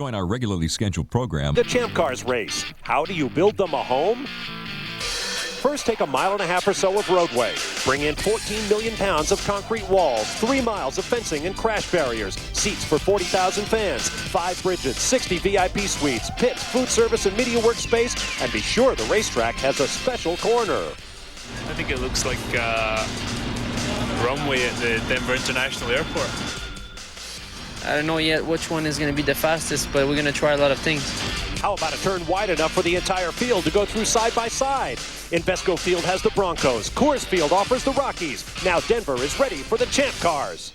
Join our regularly scheduled program. The Champ Cars race. How do you build them a home? First, take a mile and a half or so of roadway. Bring in 14 million pounds of concrete walls, 3 miles of fencing and crash barriers, seats for 40,000 fans, 5 bridges, 60 VIP suites, pits, food service, and media workspace, and be sure the racetrack has a special corner. I think it looks like a runway at the Denver International Airport. I don't know yet which one is going to be the fastest, but we're going to try a lot of things. How about a turn wide enough for the entire field to go through side by side? Invesco Field has the Broncos. Coors Field offers the Rockies. Now Denver is ready for the Champ Cars.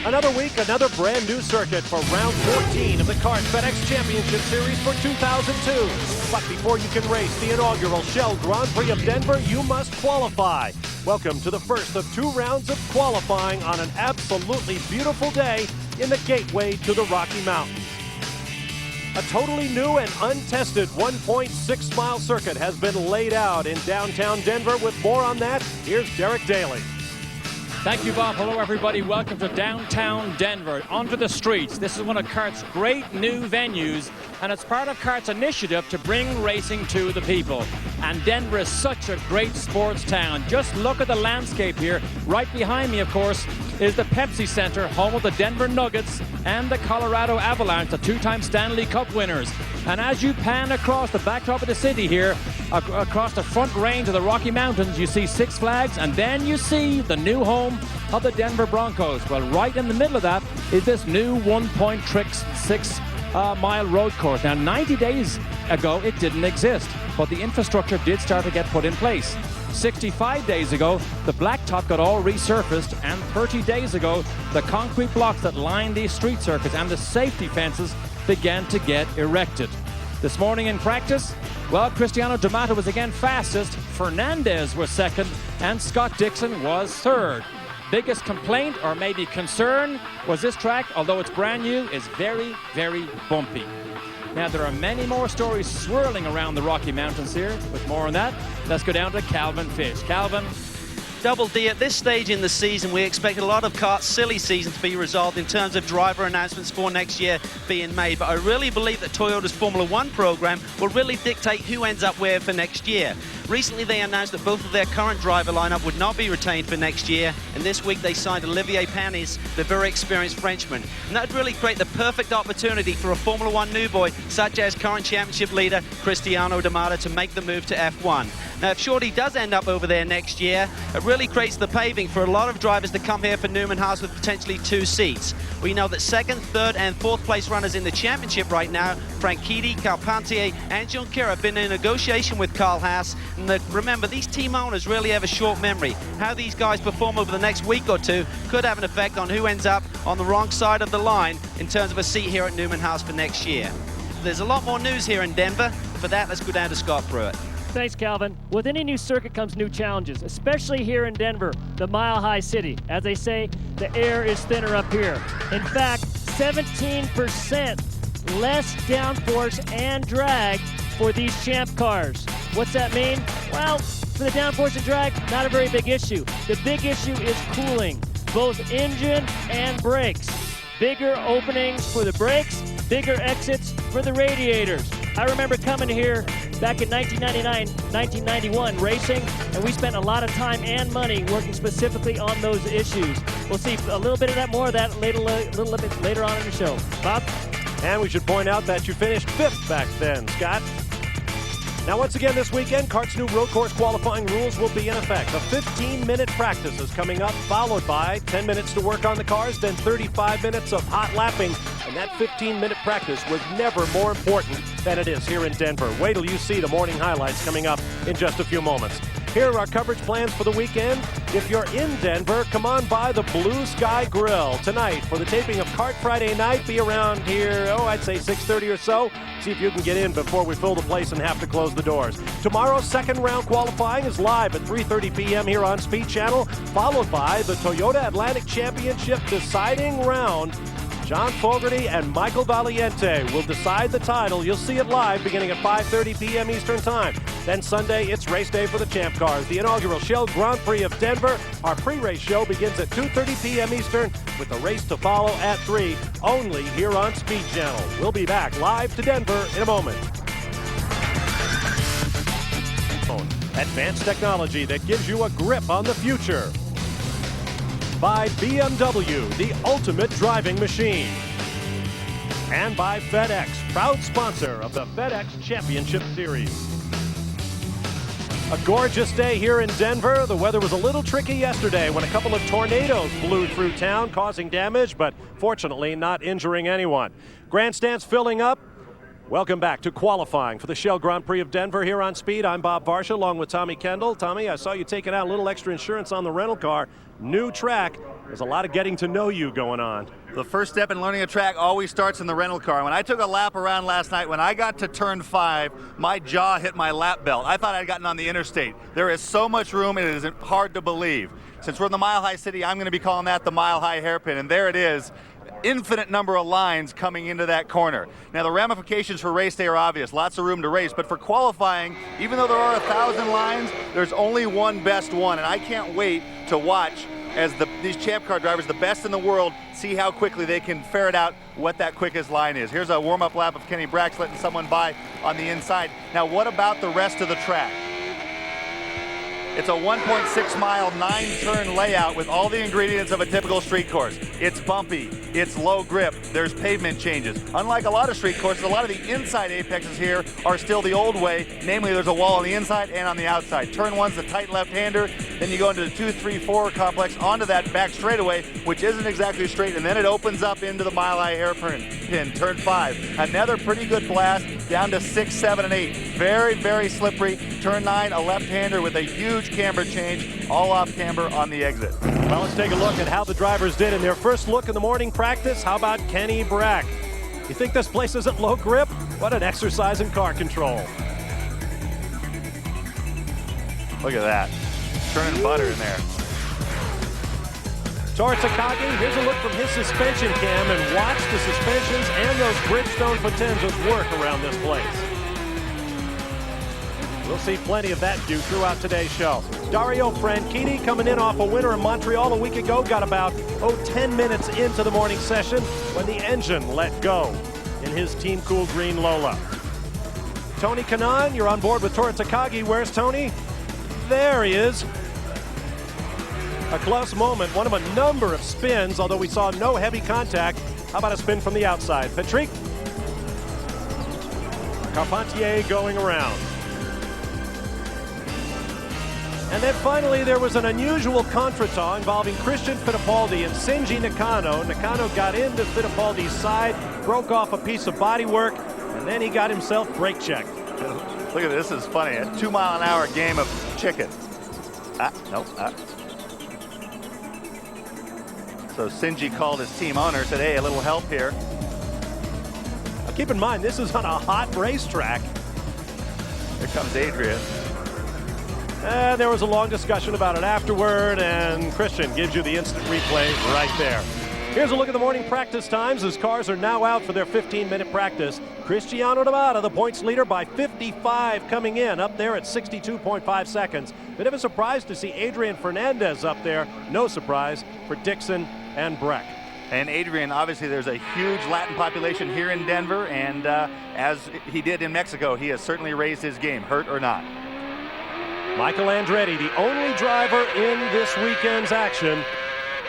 Another week, another brand new circuit for round 14 of the Kart FedEx Championship Series for 2002. But before you can race the inaugural Shell Grand Prix of Denver, you must qualify. Welcome to the first of 2 rounds of qualifying on an absolutely beautiful day in the gateway to the Rocky Mountains. A totally new and untested 1.6-mile circuit has been laid out in downtown Denver. With more on that, here's Derek Daly. Thank you, Bob. Hello, everybody. Welcome to downtown Denver, onto the streets. This is one of CART's great new venues, and it's part of CART's initiative to bring racing to the people. And Denver is such a great sports town. Just look at the landscape here. Right behind me, of course, is the Pepsi Center, home of the Denver Nuggets and the Colorado Avalanche, the 2-time Stanley Cup winners. And as you pan across the backdrop of the city here, across the front range of the Rocky Mountains, you see Six Flags, and then you see the new home of the Denver Broncos. Well, right in the middle of that is this new 1.6-mile road course. Now, 90 days ago, it didn't exist, but the infrastructure did start to get put in place. 65 days ago, the blacktop got all resurfaced, and 30 days ago, the concrete blocks that line these street circuits and the safety fences began to get erected. This morning in practice, well, Cristiano D'Amato was again fastest, Fernandez was second, and Scott Dixon was third. Biggest complaint, or maybe concern, was this track, although it's brand new, is very, very bumpy. Now, there are many more stories swirling around the Rocky Mountains here. With more on that, let's go down to Calvin Fish. Calvin. Double D, at this stage in the season, we expect a lot of CART's silly season to be resolved in terms of driver announcements for next year being made. But I really believe that Toyota's Formula One program will really dictate who ends up where for next year. Recently, they announced that both of their current driver lineup would not be retained for next year, and this week they signed Olivier Panis, the very experienced Frenchman. And that would really create the perfect opportunity for a Formula One new boy, such as current championship leader Cristiano D'Amato, to make the move to F1. Now, if Shorty does end up over there next year, it really creates the paving for a lot of drivers to come here for Newman Haas with potentially 2 seats. We know that 2nd, 3rd, and 4th place runners in the championship right now, Franchitti, Carpentier, and Junqueira, have been in negotiation with Carl Haas. And remember, these team owners really have a short memory. How these guys perform over the next week or two could have an effect on who ends up on the wrong side of the line in terms of a seat here at Newman Haas for next year. There's a lot more news here in Denver. For that, let's go down to Scott Pruitt. Thanks, Calvin. With any new circuit comes new challenges, especially here in Denver, the mile-high city. As they say, the air is thinner up here. In fact, 17% less downforce and drag for these Champ cars. What's that mean? Well, for the downforce and drag, not a very big issue. The big issue is cooling, both engine and brakes. Bigger openings for the brakes, bigger exits for the radiators. I remember coming here back in 1999, 1991 racing, and we spent a lot of time and money working specifically on those issues. We'll see a little bit of that, more of that a little bit later on in the show. Bob? And we should point out that you finished 5th back then, Scott. Now, once again this weekend, CART's new road course qualifying rules will be in effect. A 15-minute practice is coming up, followed by 10 minutes to work on the cars, then 35 minutes of hot lapping. And that 15-minute practice was never more important than it is here in Denver. Wait till you see the morning highlights coming up in just a few moments. Here are our coverage plans for the weekend. If you're in Denver, come on by the Blue Sky Grill tonight for the taping of CART Friday night. Be around here, I'd say 6:30 or so. See if you can get in before we fill the place and have to close the doors. Tomorrow's second round qualifying is live at 3:30 p.m. here on Speed Channel, followed by the Toyota Atlantic Championship deciding round. John Fogerty and Michael Valiente will decide the title. You'll see it live beginning at 5:30 p.m. Eastern Time. Then Sunday, it's race day for the Champ Cars, the inaugural Shell Grand Prix of Denver. Our pre-race show begins at 2:30 p.m. Eastern with the race to follow at 3, only here on Speed Channel. We'll be back live to Denver in a moment. Advanced technology that gives you a grip on the future. By BMW, the ultimate driving machine. And by FedEx, proud sponsor of the FedEx Championship Series. A gorgeous day here in Denver. The weather was a little tricky yesterday when a couple of tornadoes blew through town, causing damage, but fortunately not injuring anyone. Grandstands filling up. Welcome back to qualifying for the Shell Grand Prix of Denver here on Speed. I'm Bob Varsha along with Tommy Kendall. Tommy, I saw you taking out a little extra insurance on the rental car. New track. There's a lot of getting to know you going on. The first step in learning a track always starts in the rental car. When I took a lap around last night, when I got to turn 5, my jaw hit my lap belt. I thought I'd gotten on the interstate. There is so much room, it is hard to believe. Since we're in the Mile High City, I'm going to be calling that the Mile High Hairpin, and there it is. Infinite number of lines coming into that corner. Now the ramifications for race day are obvious, lots of room to race, but for qualifying, even though there are 1,000 lines, there's only one best one, and I can't wait to watch as these Champ Car drivers, the best in the world, see how quickly they can ferret out what that quickest line is. Here's a warm-up lap of Kenny Brax letting someone by on the inside. Now what about the rest of the track? It's a 1.6 mile, 9-turn layout with all the ingredients of a typical street course. It's bumpy, it's low grip, there's pavement changes. Unlike a lot of street courses, a lot of the inside apexes here are still the old way, namely there's a wall on the inside and on the outside. Turn 1's the tight left-hander, then you go into the 2, 3, 4 complex onto that back straightaway, which isn't exactly straight, and then it opens up into the Mile High Hairpin, turn 5. Another pretty good blast down to 6, 7, and 8. Very, very slippery. Turn 9, a left-hander with a huge camber change, all off camber on the exit. Well, let's take a look at how the drivers did in their first look in the morning practice. How about Kenny Brack? You think this place isn't low grip? What an exercise in car control. Look at that. Turning butter in there. Tora Takagi, here's a look from his suspension cam, and watch the suspensions and those Bridgestone Potenzas work around this place. We'll see plenty of that due throughout today's show. Dario Franchitti coming in off a winner in Montreal a week ago, got about 10 minutes into the morning session when the engine let go in his Team Cool Green Lola. Tony Kanaan, you're on board with Tora Takagi. Where's Tony? There he is. A close moment, one of a number of spins, although we saw no heavy contact. How about a spin from the outside? Patrick Carpentier going around. And then finally, there was an unusual contretemps involving Christian Fittipaldi and Shinji Nakano. Nakano got into Fittipaldi's side, broke off a piece of bodywork, and then he got himself brake checked. Look at this, is funny. A 2-mile-an-hour game of chicken. So Shinji called his team owner, said, hey, a little help here. Now keep in mind, this is on a hot racetrack. Here comes Adrian. And there was a long discussion about it afterward, and Christian gives you the instant replay right there. Here's a look at the morning practice times as cars are now out for their 15-minute practice. Cristiano Nevada, the points leader by 55 coming in, up there at 62.5 seconds. Bit of a surprise to see Adrian Fernandez up there. No surprise for Dixon and Breck. And Adrian, obviously there's a huge Latin population here in Denver, and as he did in Mexico, he has certainly raised his game, hurt or not. Michael Andretti, the only driver in this weekend's action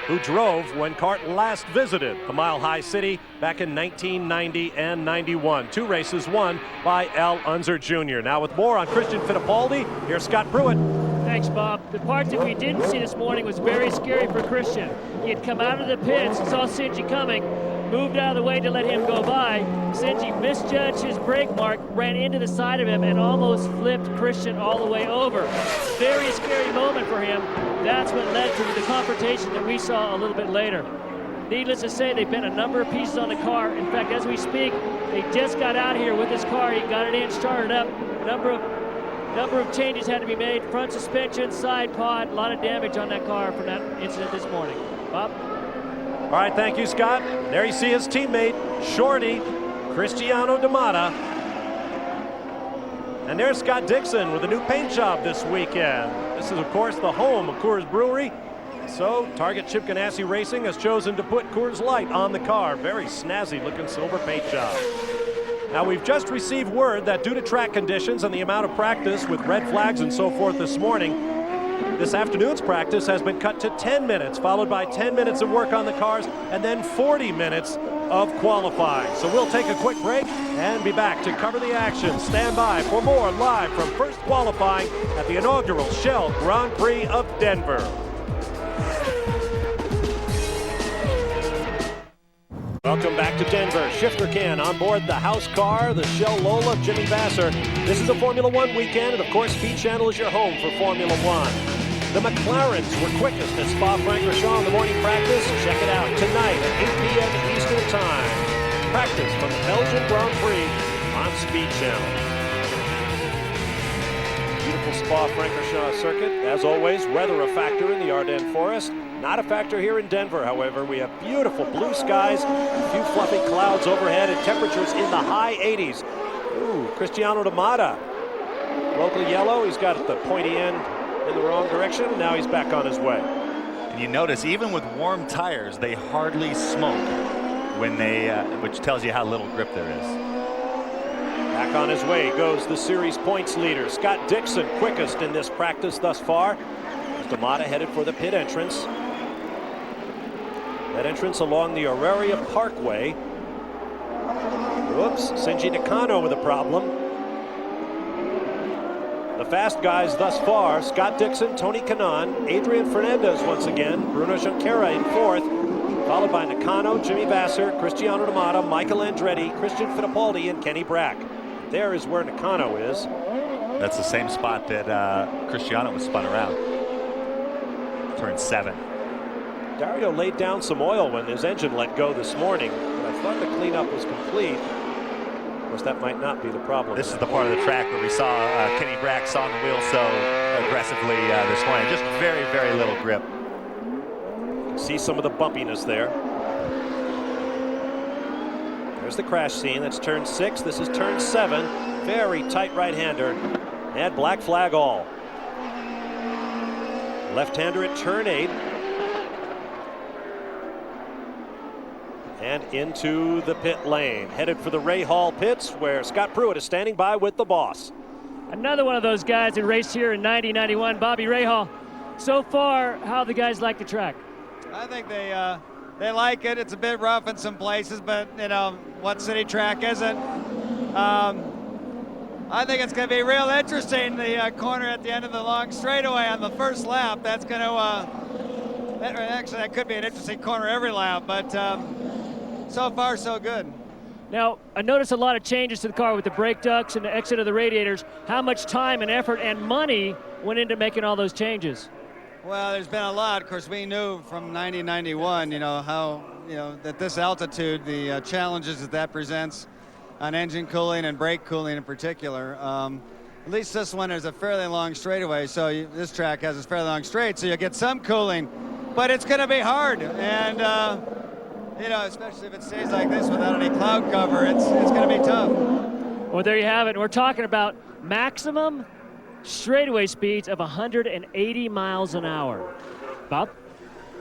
who drove when CART last visited the Mile High City back in 1990 and 91. 2 races won by Al Unser Jr. Now with more on Christian Fittipaldi, here's Scott Pruitt. Thanks, Bob. The part that we didn't see this morning was very scary for Christian. He had come out of the pits, saw Shinji coming, moved out of the way to let him go by. Shinji misjudged his brake mark, ran into the side of him, and almost flipped Christian all the way over. Very scary moment for him. That's what led to the confrontation that we saw a little bit later. Needless to say, they've been a number of pieces on the car. In fact, as we speak, they just got out here with this car. He got it in, started up. Number of changes had to be made. Front suspension, side pod, a lot of damage on that car from that incident this morning. Bob? All right, thank you, Scott. There you see his teammate, Shorty, Cristiano D'Amata. And there's Scott Dixon with a new paint job this weekend. This is, of course, the home of Coors Brewery. So, Target Chip Ganassi Racing has chosen to put Coors Light on the car. Very snazzy looking silver paint job. Now, we've just received word that due to track conditions and the amount of practice with red flags and so forth this morning, this afternoon's practice has been cut to 10 minutes, followed by 10 minutes of work on the cars, and then 40 minutes of qualifying. So we'll take a quick break and be back to cover the action. Stand by for more live from first qualifying at the inaugural Shell Grand Prix of Denver. Welcome back to Denver. Shifter Can on board the house car, the Shell Lola of Jimmy Vasser. This is a Formula One weekend, and of course, Speed Channel is your home for Formula One. The McLarens were quickest at Spa-Francorchamps in the morning practice. Check it out tonight at 8 p.m. Eastern Time. Practice from the Belgian Grand Prix on Speed Channel. Beautiful Spa-Francorchamps circuit. As always, weather a factor in the Ardennes Forest. Not a factor here in Denver, however. We have beautiful blue skies, a few fluffy clouds overhead, and temperatures in the high 80s. Ooh, Cristiano D'Amata. Local yellow. He's got the pointy end in the wrong direction, and now he's back on his way. And you notice, even with warm tires, they hardly smoke when they, which tells you how little grip there is. Back on his way goes the series points leader, Scott Dixon, quickest in this practice thus far. D'Amata headed for the pit entrance. That entrance along the Auraria Parkway. Whoops, Senji Nakano with a problem. The fast guys thus far, Scott Dixon, Tony Kanaan, Adrian Fernandez once again, Bruno Junqueira in fourth, followed by Nakano, Jimmy Vasser, Cristiano D'Amata, Michael Andretti, Christian Fittipaldi, and Kenny Brack. There is where Nakano is. That's the same spot that Cristiano was spun around. Turn 7. Dario laid down some oil when his engine let go this morning, but I thought the cleanup was complete. Of course, that might not be the problem. This is the part of the track where we saw Kenny Brack sawing the wheel so aggressively this morning. Just very, very little grip. See some of the bumpiness there. There's the crash scene. That's turn 6. This is turn 7. Very tight right-hander. And black flag all. Left-hander at turn 8. And into the pit lane. Headed for the Ray Hall pits, where Scott Pruitt is standing by with the boss. Another one of those guys who raced here in 90-91, Bobby Rahal. So far, how the guys like the track? I think they like it. It's a bit rough in some places, but you know what city track isn't. I think it's going to be real interesting. The corner at the end of the long straightaway on the first lap. That's going to actually that could be an interesting corner every lap, but so far so good. Now, I noticed a lot of changes to the car with the brake ducts and the exit of the radiators. How much time and effort and money went into making all those changes? Well, there's been a lot. Of course, we knew from 90-91, how, that this altitude, the challenges that presents on engine cooling and brake cooling in particular. At least this one is a fairly long straightaway, so this track has a fairly long straight, so you get some cooling, but it's going to be hard. And, especially if it stays like this without any cloud cover, it's going to be tough. Well, there you have it. We're talking about maximum straightaway speeds of 180 miles an hour. Bob?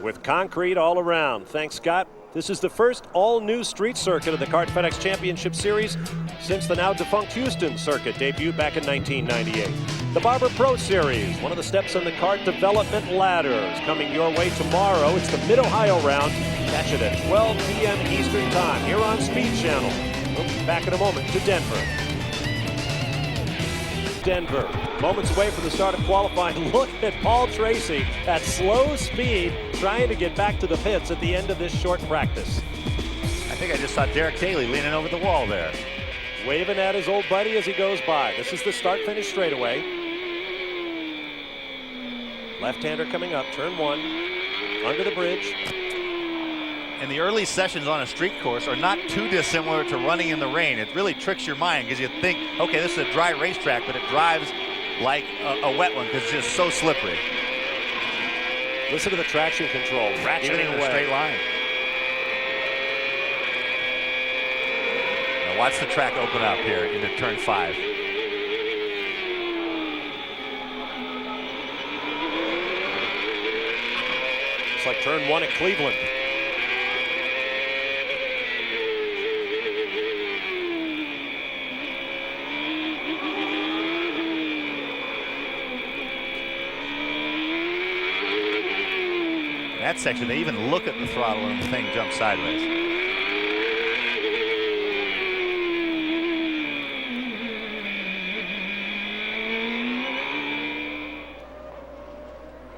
With concrete all around. Thanks, Scott. This is the first all-new street circuit of the Kart FedEx Championship Series since the now-defunct Houston circuit debuted back in 1998. The Barber Pro Series, one of the steps on the kart development ladder, is coming your way tomorrow. It's the Mid-Ohio round. Catch it at 12 p.m. Eastern Time here on Speed Channel. We'll be back in a moment to Denver. Moments away from the start of qualifying. Look at Paul Tracy at slow speed trying to get back to the pits at the end of this short practice. I think I just saw Derek Daly leaning over the wall there. Waving at his old buddy as he goes by. This is the start-finish straightaway. Left-hander coming up, turn 1, under the bridge. And the early sessions on a street course are not too dissimilar to running in the rain. It really tricks your mind because you think, okay, this is a dry racetrack, but it drives like a wet one because it's just so slippery. Listen to the traction control. Ratcheting in a straight line. Watch the track open up here into turn 5. It's like turn 1 at Cleveland. In that section, they even look at the throttle and the thing jumps sideways.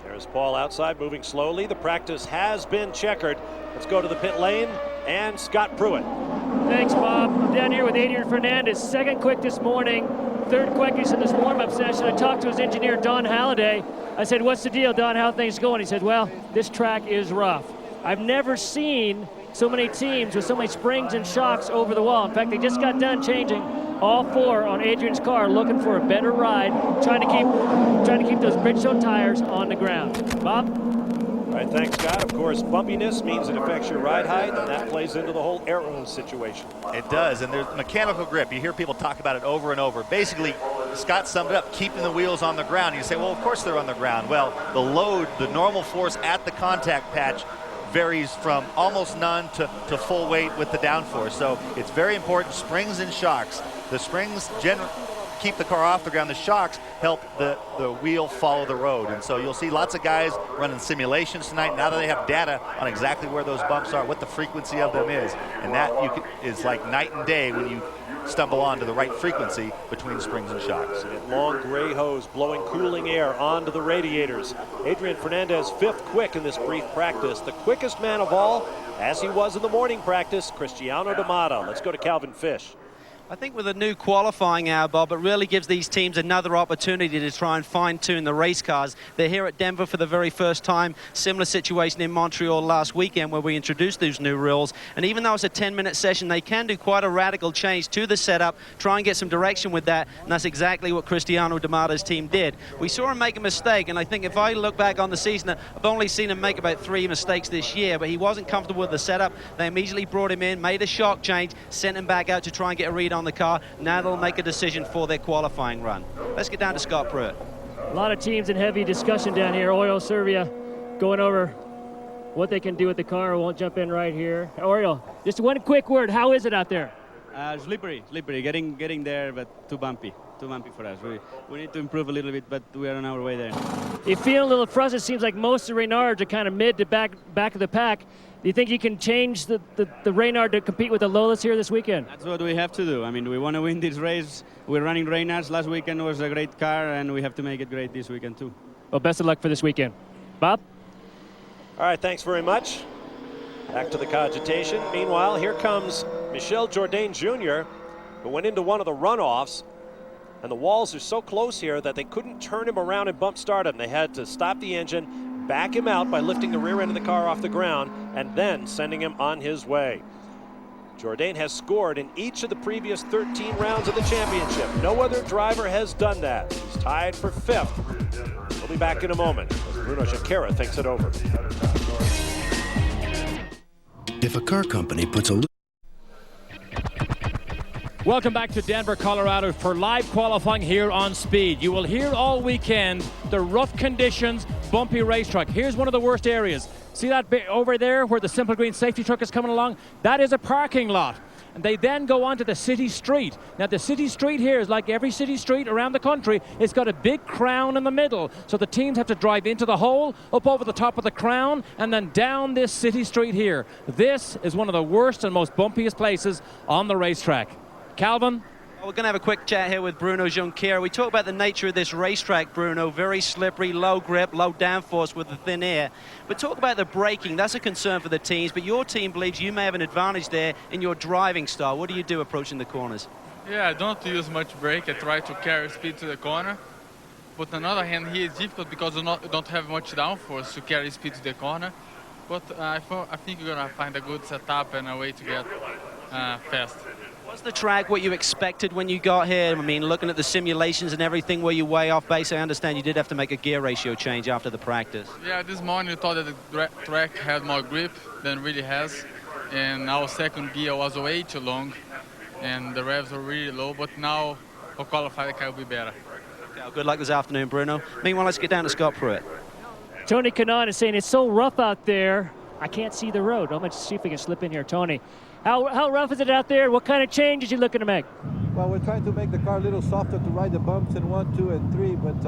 There's Paul outside, moving slowly. The practice has been checkered. Let's go to the pit lane and Scott Pruitt. Thanks, Bob. I'm down here with Adrian Fernandez, second quick this morning, third quickest in this warm-up session. I talked to his engineer, Don Halliday. I said, what's the deal, Don? How are things going? He said, well, this track is rough. I've never seen so many teams with so many springs and shocks over the wall. In fact, they just got done changing all 4 on Adrian's car, looking for a better ride, trying to keep those Bridgestone tires on the ground. Bob? All right, thanks, Scott. Of course, bumpiness means it affects your ride height, and that plays into the whole aero situation. It does, and there's mechanical grip. You hear people talk about it over and over. Basically, Scott summed it up, keeping the wheels on the ground. You say, well, of course they're on the ground. Well, the load, the normal force at the contact patch varies from almost none to full weight with the downforce. So it's very important, springs and shocks. The springs keep the car off the ground. The shocks help the wheel follow the road. And so you'll see lots of guys running simulations tonight now that they have data on exactly where those bumps are, what the frequency of them is. And that is like night and day when you stumble onto the right frequency between springs and shocks. Long gray hose blowing cooling air onto the radiators. Adrian Fernandez 5th quick in this brief practice. The quickest man of all, as he was in the morning practice, Cristiano D'Amato. Let's go to Calvin Fish. I think with a new qualifying hour, Bob, it really gives these teams another opportunity to try and fine-tune the race cars. They're here at Denver for the very first time. Similar situation in Montreal last weekend where we introduced these new rules. And even though it's a 10-minute session, they can do quite a radical change to the setup, try and get some direction with that, and that's exactly what Cristiano D'Amato's team did. We saw him make a mistake, and I think if I look back on the season, I've only seen him make about 3 mistakes this year, but he wasn't comfortable with the setup. They immediately brought him in, made a shock change, sent him back out to try and get a read on the car. Now they'll make a decision for their qualifying run. Let's get down to Scott Pruitt. A lot of teams in heavy discussion down here. Oriol Servia going over what they can do with the car. Won't jump in right here. Oriol, just one quick word. How is it out there? Slippery, getting there, but too bumpy for us. We need to improve a little bit, but we are on our way there. You feel a little frustrated. It seems like most of the Reynards are kind of mid to back of the pack. Do you think you can change the Reynard to compete with the Lolas here this weekend? That's what we have to do. I mean, we want to win this race. We're running Reynards. Last weekend was a great car, and we have to make it great this weekend too. Well, best of luck for this weekend. Bob? All right, thanks very much. Back to the cogitation. Meanwhile, here comes Michel Jourdain Jr., who went into one of the runoffs, and the walls are so close here that they couldn't turn him around and bump start him. They had to stop the engine, back him out by lifting the rear end of the car off the ground, and then sending him on his way. Jourdain has scored in each of the previous 13 rounds of the championship. No other driver has done that. He's tied for 5th. We'll be back in a moment as Bruno Junqueira thinks it over. If a car company puts a... Welcome back to Denver, Colorado for live qualifying here on Speed. You will hear all weekend the rough conditions, bumpy racetrack. Here's one of the worst areas. See that bit over there where the Simple Green safety truck is coming along? That is a parking lot. And they then go on to the city street. Now the city street here is like every city street around the country. It's got a big crown in the middle. So the teams have to drive into the hole, up over the top of the crown, and then down this city street here. This is one of the worst and most bumpiest places on the racetrack. Calvin? We're going to have a quick chat here with Bruno Junqueira. We talk about the nature of this racetrack, Bruno. Very slippery, low grip, low downforce with the thin air. But talk about the braking. That's a concern for the teams. But your team believes you may have an advantage there in your driving style. What do you do approaching the corners? Yeah, I don't use much brake. I try to carry speed to the corner. But on the other hand, here it's difficult because you don't have much downforce to carry speed to the corner. But I think you're going to find a good setup and a way to get fast. Was the track what you expected when you got here? I mean, looking at the simulations and everything, were you way off base? I understand you did have to make a gear ratio change after the practice. Yeah, this morning we thought that the track had more grip than it really has. And our second gear was way too long. and the revs were really low. But now, for qualify, the car will be better. Okay, well, good luck this afternoon, Bruno. Meanwhile, let's get down to Scott Pruitt. Tony Kanaan is saying it's so rough out there, I can't see the road. I'm going to see if we can slip in here. Tony, how rough is it out there? What kind of changes are you looking to make? Well, we're trying to make the car a little softer to ride the bumps in 1, 2, and 3, but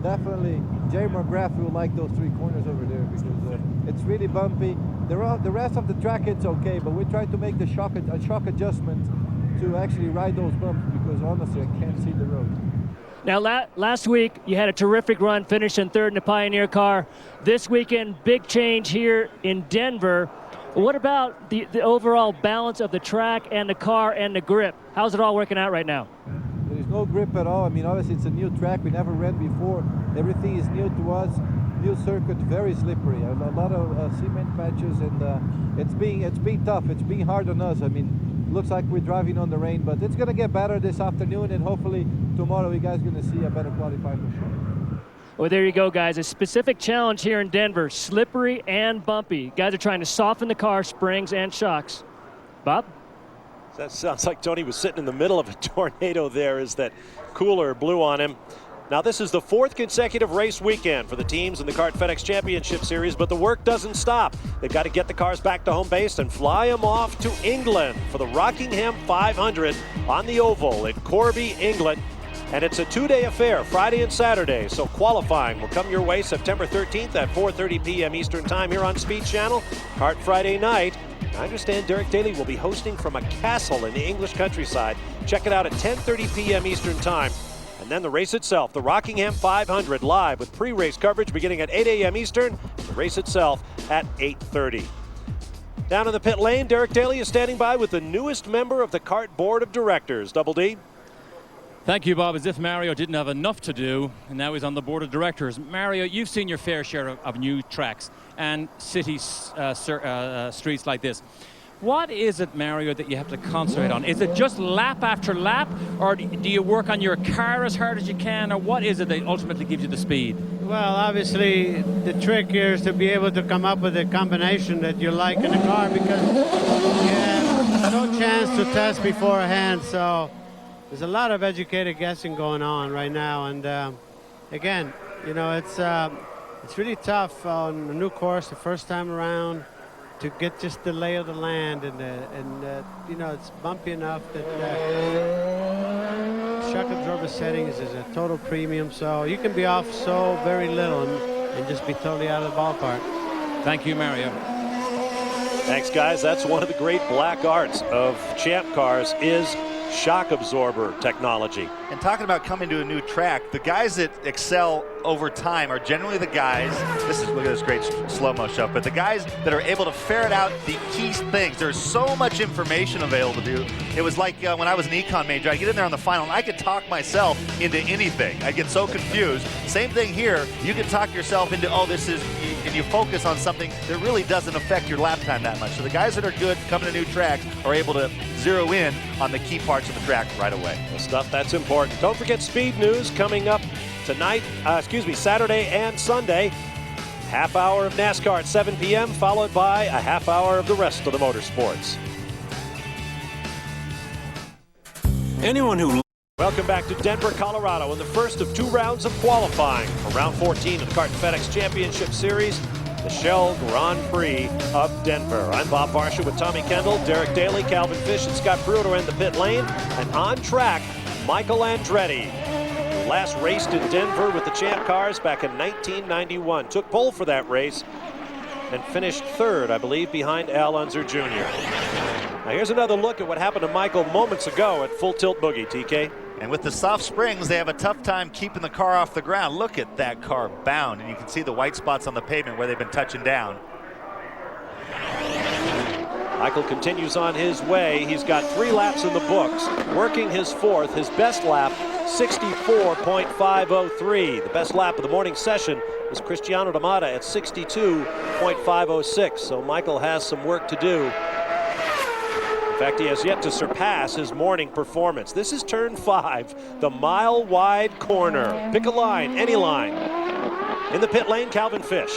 definitely Jerry McGrath will like those 3 corners over there because it's really bumpy. The rest of the track, it's okay, but we're trying to make the shock adjustment to actually ride those bumps because honestly, I can't see the road. Now, last week, you had a terrific run, finishing 3rd in the Pioneer car. This weekend, big change here in Denver. What about the overall balance of the track and the car and the grip? How's it all working out right now? There's no grip at all. I mean, obviously, it's a new track. We never ran before. Everything is new to us. New circuit, very slippery. A lot of cement patches, and it's being tough. It's being hard on us. I mean, looks like we're driving on the rain, but it's going to get better this afternoon, and hopefully tomorrow you guys are going to see a better qualifying for sure. Well, there you go, guys. A specific challenge here in Denver, slippery and bumpy. Guys are trying to soften the car, springs and shocks. Bob? That sounds like Tony was sitting in the middle of a tornado there as that cooler blew on him. Now, this is the 4th consecutive race weekend for the teams in the Kart FedEx Championship Series, but the work doesn't stop. They've got to get the cars back to home base and fly them off to England for the Rockingham 500 on the Oval in Corby, England. And it's a 2-day affair, Friday and Saturday. So qualifying will come your way September 13th at 4:30 p.m. Eastern Time here on Speed Channel. Kart Friday night. I understand Derek Daly will be hosting from a castle in the English countryside. Check it out at 10:30 p.m. Eastern Time. And then the race itself, the Rockingham 500, live with pre-race coverage beginning at 8 a.m. Eastern. The race itself at 8:30. Down in the pit lane, Derek Daly is standing by with the newest member of the Kart Board of Directors. Double D. Thank you, Bob. As if Mario didn't have enough to do, and now he's on the board of directors. Mario, you've seen your fair share of new tracks and city streets like this. What is it, Mario, that you have to concentrate on? Is it just lap after lap, or do you work on your car as hard as you can, or what is it that ultimately gives you the speed? Well, obviously, the trick here is to be able to come up with a combination that you like in the car because you have no chance to test beforehand, so there's a lot of educated guessing going on right now, and again, you know, it's really tough on a new course the first time around to get just the lay of the land, and you know, it's bumpy enough that shock absorber settings is a total premium, so you can be off so very little and just be totally out of the ballpark. Thank you, Mario. Thanks, guys. That's one of the great black arts of Champ cars is shock absorber technology. And talking about coming to a new track, the guys that excel over time are generally the guys, look at this great slow-mo stuff, but the guys that are able to ferret out the key things. There's so much information available to you. It was like when I was an econ major, I'd get in there on the final and I could talk myself into anything. I'd get so confused. Same thing here. You can talk yourself into, oh, this is, and you focus on something that really doesn't affect your lap time that much. So the guys that are good coming to new tracks are able to zero in on the key parts of the track right away. The stuff that's important. Don't forget Speed News coming up tonight, Saturday and Sunday. Half hour of NASCAR at 7 p.m. followed by a half hour of the rest of the motorsports. Welcome back to Denver, Colorado in the first of 2 rounds of qualifying for round 14 of the Kart FedEx Championship Series, the Shell Grand Prix of Denver. I'm Bob Varsha with Tommy Kendall, Derek Daly, Calvin Fish, and Scott Pruitt are in the pit lane. And on track, Michael Andretti. Last raced in Denver with the Champ cars back in 1991. Took pole for that race and finished 3rd, I believe, behind Al Unser Jr. Now here's another look at what happened to Michael moments ago at Full Tilt Boogie, TK. And with the soft springs, they have a tough time keeping the car off the ground. Look at that car bound, and you can see the white spots on the pavement where they've been touching down. Michael continues on his way. He's got 3 laps in the books, working his 4th. His best lap, 64.503. The best lap of the morning session was Cristiano D'Amata at 62.506. So Michael has some work to do. In fact, he has yet to surpass his morning performance. This is turn 5, the mile-wide corner. Pick a line, any line. In the pit lane, Calvin Fish.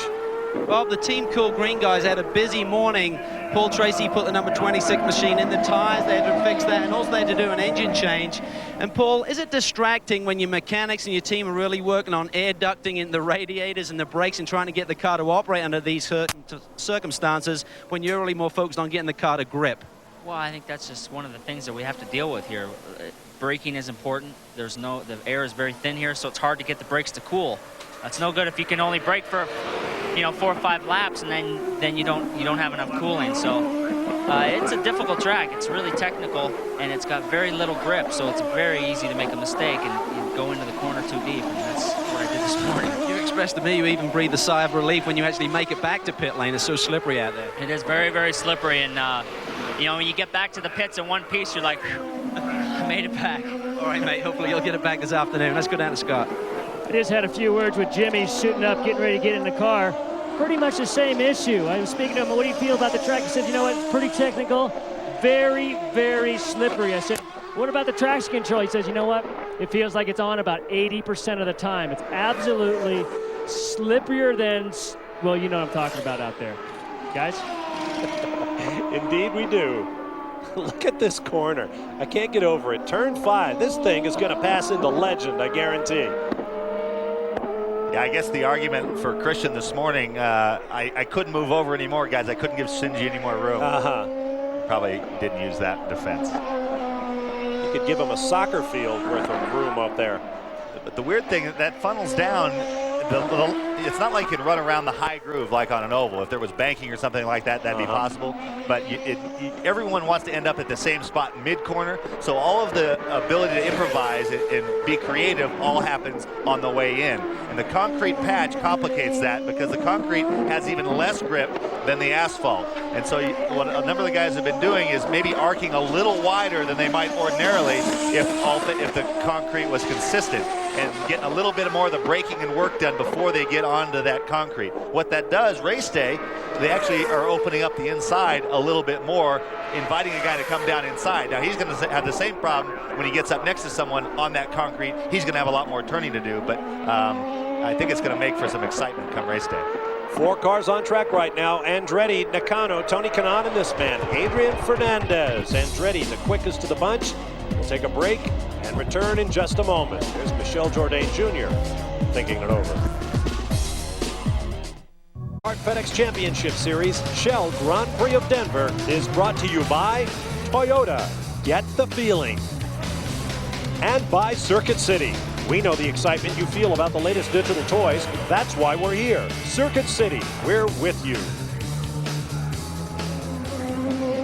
Bob, the Team Cool Green guys had a busy morning. Paul Tracy put the number 26 machine in the tires. They had to fix that, and also they had to do an engine change. And Paul, is it distracting when your mechanics and your team are really working on air ducting in the radiators and the brakes and trying to get the car to operate under these circumstances when you're really more focused on getting the car to grip? Well, I think that's just one of the things that we have to deal with here. Braking is important. The air is very thin here, so it's hard to get the brakes to cool. That's no good if you can only brake for, 4 or 5 laps, and then you don't have enough cooling. So it's a difficult track. It's really technical, and it's got very little grip, so it's very easy to make a mistake and you go into the corner too deep. And that's what I did this morning. You expressed to me you even breathe a sigh of relief when you actually make it back to pit lane. It's so slippery out there. It is very, very slippery, and when you get back to the pits in one piece, you're like, I made it back. All right, mate. Hopefully you'll get it back this afternoon. Let's go down to Scott. I just had a few words with Jimmy shooting up, getting ready to get in the car. Pretty much the same issue. I was speaking to him, what do you feel about the track? He said, you know what, it's pretty technical, very, very slippery. I said, what about the traction control? He says, you know what, it feels like it's on about 80% of the time. It's absolutely slipperier than, well, you know what I'm talking about out there. Guys? Indeed we do. Look at this corner. I can't get over it. Turn 5. This thing is going to pass into legend, I guarantee. Yeah, I guess the argument for Christian this morning, I couldn't move over anymore, guys. I couldn't give Shinji any more room. Probably didn't use that defense. You could give him a soccer field worth of room up there. But the weird thing, that funnels down. It's not like you can run around the high groove like on an oval. If there was banking or something like that, that'd be possible. But everyone wants to end up at the same spot mid-corner, so all of the ability to improvise and be creative all happens on the way in. And the concrete patch complicates that because the concrete has even less grip than the asphalt. And so what a number of the guys have been doing is maybe arcing a little wider than they might ordinarily if the concrete was consistent, and getting a little bit more of the braking and work done before they get onto that concrete. What that does, race day, they actually are opening up the inside a little bit more, inviting a guy to come down inside. Now he's going to have the same problem when he gets up next to someone on that concrete. He's going to have a lot more turning to do, but I think it's going to make for some excitement come race day. 4 cars on track right now. Andretti, Nakano, Tony Kanaan, and this man, Adrian Fernandez. Andretti, the quickest to the bunch. We'll take a break and return in just a moment. There's Michel Jourdain Jr. thinking it over. FedEx Championship Series Shell Grand Prix of Denver is brought to you by Toyota. Get the feeling. And by Circuit City. We know the excitement you feel about the latest digital toys. That's why we're here. Circuit City, we're with you.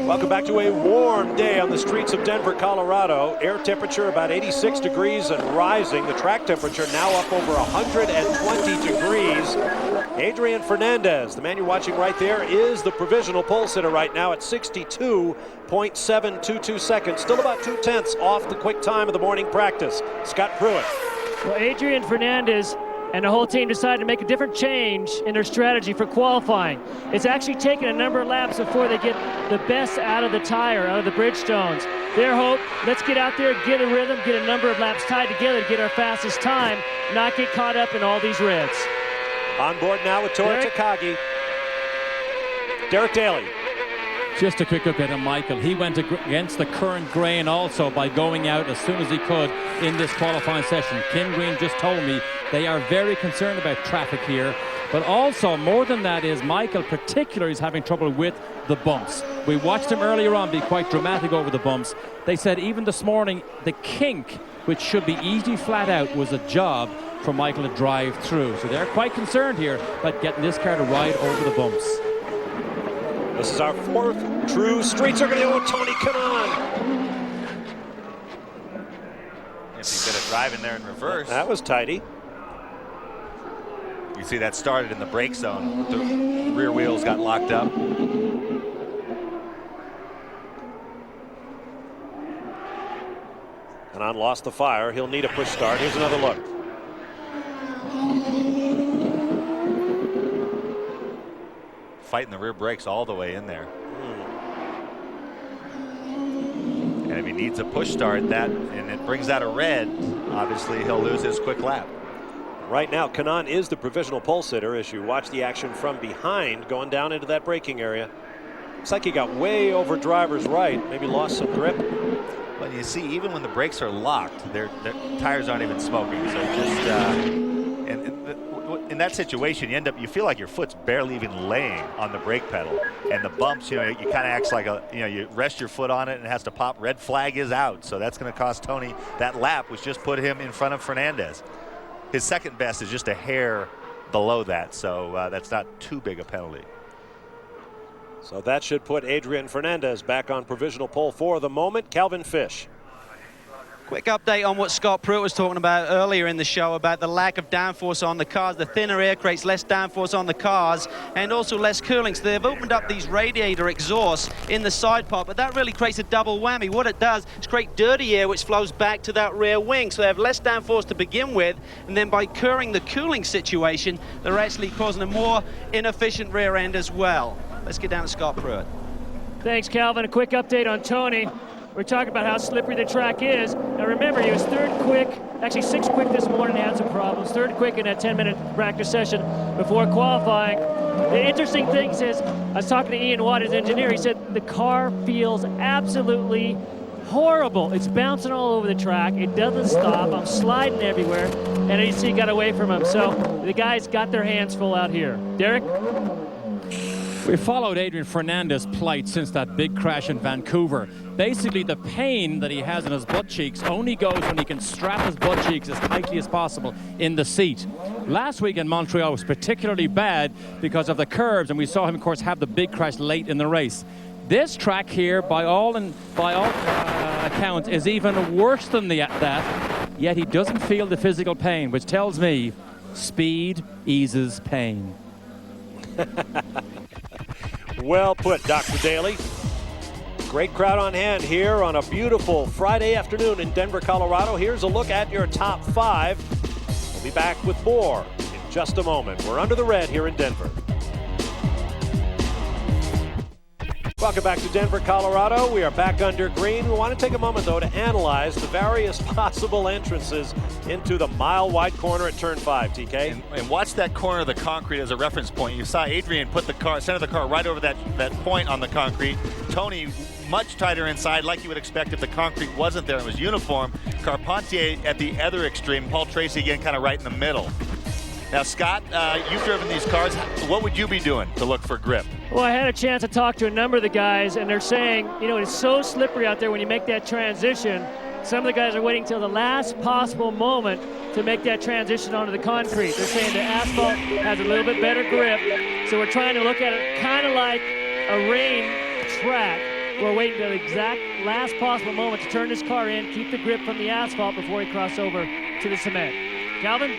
Welcome back to a warm day on the streets of Denver, Colorado. Air temperature about 86 degrees and rising. The track temperature now up over 120 degrees. Adrian Fernandez, the man you're watching right there, is the provisional pole sitter right now at 62.722 seconds. Still about 0.2 off the quick time of the morning practice. Scott Pruitt. Well, Adrian Fernandez and the whole team decided to make a different change in their strategy for qualifying. It's actually taken a number of laps before they get the best out of the tire, out of the Bridgestones. Their hope, let's get out there, get a rhythm, get a number of laps tied together to get our fastest time, not get caught up in all these reds. On board now with Tora Takagi. Derek Daly. Just a quick look at him, Michael. He went against the current grain also by going out as soon as he could in this qualifying session. Kim Green just told me they are very concerned about traffic here. But also, more than that is, Michael particularly is having trouble with the bumps. We watched him earlier on be quite dramatic over the bumps. They said even this morning, the kink, which should be easy flat out, was a job for Michael to drive through. So they're quite concerned here about getting this car to ride over the bumps. This is our 4th true street circuit with Tony Kanaan. He's good at driving there in reverse. That was tidy. You see that started in the brake zone. The rear wheels got locked up. Kanaan lost the fire. He'll need a push start. Here's another look. Fighting the rear brakes all the way in there. And if he needs a push start, and it brings out a red, obviously he'll lose his quick lap. Right now, Kanaan is the provisional pole sitter as you watch the action from behind going down into that braking area. Looks like he got way over driver's right, maybe lost some grip. Well, you see, even when the brakes are locked, their tires aren't even smoking. So just in that situation, you feel like your foot's barely even laying on the brake pedal, and the bumps, you kind of acts like you rest your foot on it and it has to pop. Red flag is out, so that's going to cost Tony that lap, which just put him in front of Fernandez. His second best is just a hair below that, so that's not too big a penalty. So that should put Adrian Fernandez back on provisional pole for the moment. Calvin Fish. Quick update on what Scott Pruitt was talking about earlier in the show about the lack of downforce on the cars. The thinner air creates less downforce on the cars and also less cooling. So they've opened up these radiator exhausts in the side part, but that really creates a double whammy. What it does is create dirty air which flows back to that rear wing. So they have less downforce to begin with, and then by curing the cooling situation, they're actually causing a more inefficient rear end as well. Let's get down to Scott Pruitt. Thanks, Calvin. A quick update on Tony. We're talking about how slippery the track is. Now remember, he was third quick, actually sixth quick this morning, had some problems. Third quick in that 10-minute practice session before qualifying. The interesting thing is, I was talking to Ian Watt, his engineer, he said the car feels absolutely horrible. It's bouncing all over the track. It doesn't stop. I'm sliding everywhere. And you see, got away from him. So the guys got their hands full out here. Derek? We followed Adrian Fernandez's plight since that big crash in Vancouver. Basically, the pain that he has in his butt cheeks only goes when he can strap his butt cheeks as tightly as possible in the seat. Last week in Montreal was particularly bad because of the curbs, and we saw him, of course, have the big crash late in the race. This track here, by all accounts, is even worse than that, yet he doesn't feel the physical pain, which tells me speed eases pain. Well put, Dr. Daly. Great crowd on hand here on a beautiful Friday afternoon in Denver, Colorado. Here's a look at your top 5. We'll be back with more in just a moment. We're under the red here in Denver. Welcome back to Denver, Colorado. We are back under green. We want to take a moment, though, to analyze the various possible entrances into the mile-wide corner at Turn 5, TK. And watch that corner of the concrete as a reference point. You saw Adrian put the car, center the car right over that point on the concrete. Tony much tighter inside, like you would expect if the concrete wasn't there. It was uniform. Carpentier at the other extreme. Paul Tracy again kind of right in the middle. Now, Scott, you've driven these cars. What would you be doing to look for grip? Well, I had a chance to talk to a number of the guys, and they're saying, it's so slippery out there when you make that transition. Some of the guys are waiting till the last possible moment to make that transition onto the concrete. They're saying the asphalt has a little bit better grip, so we're trying to look at it kind of like a rain track. We're waiting till the exact last possible moment to turn this car in, keep the grip from the asphalt before we cross over to the cement. Calvin?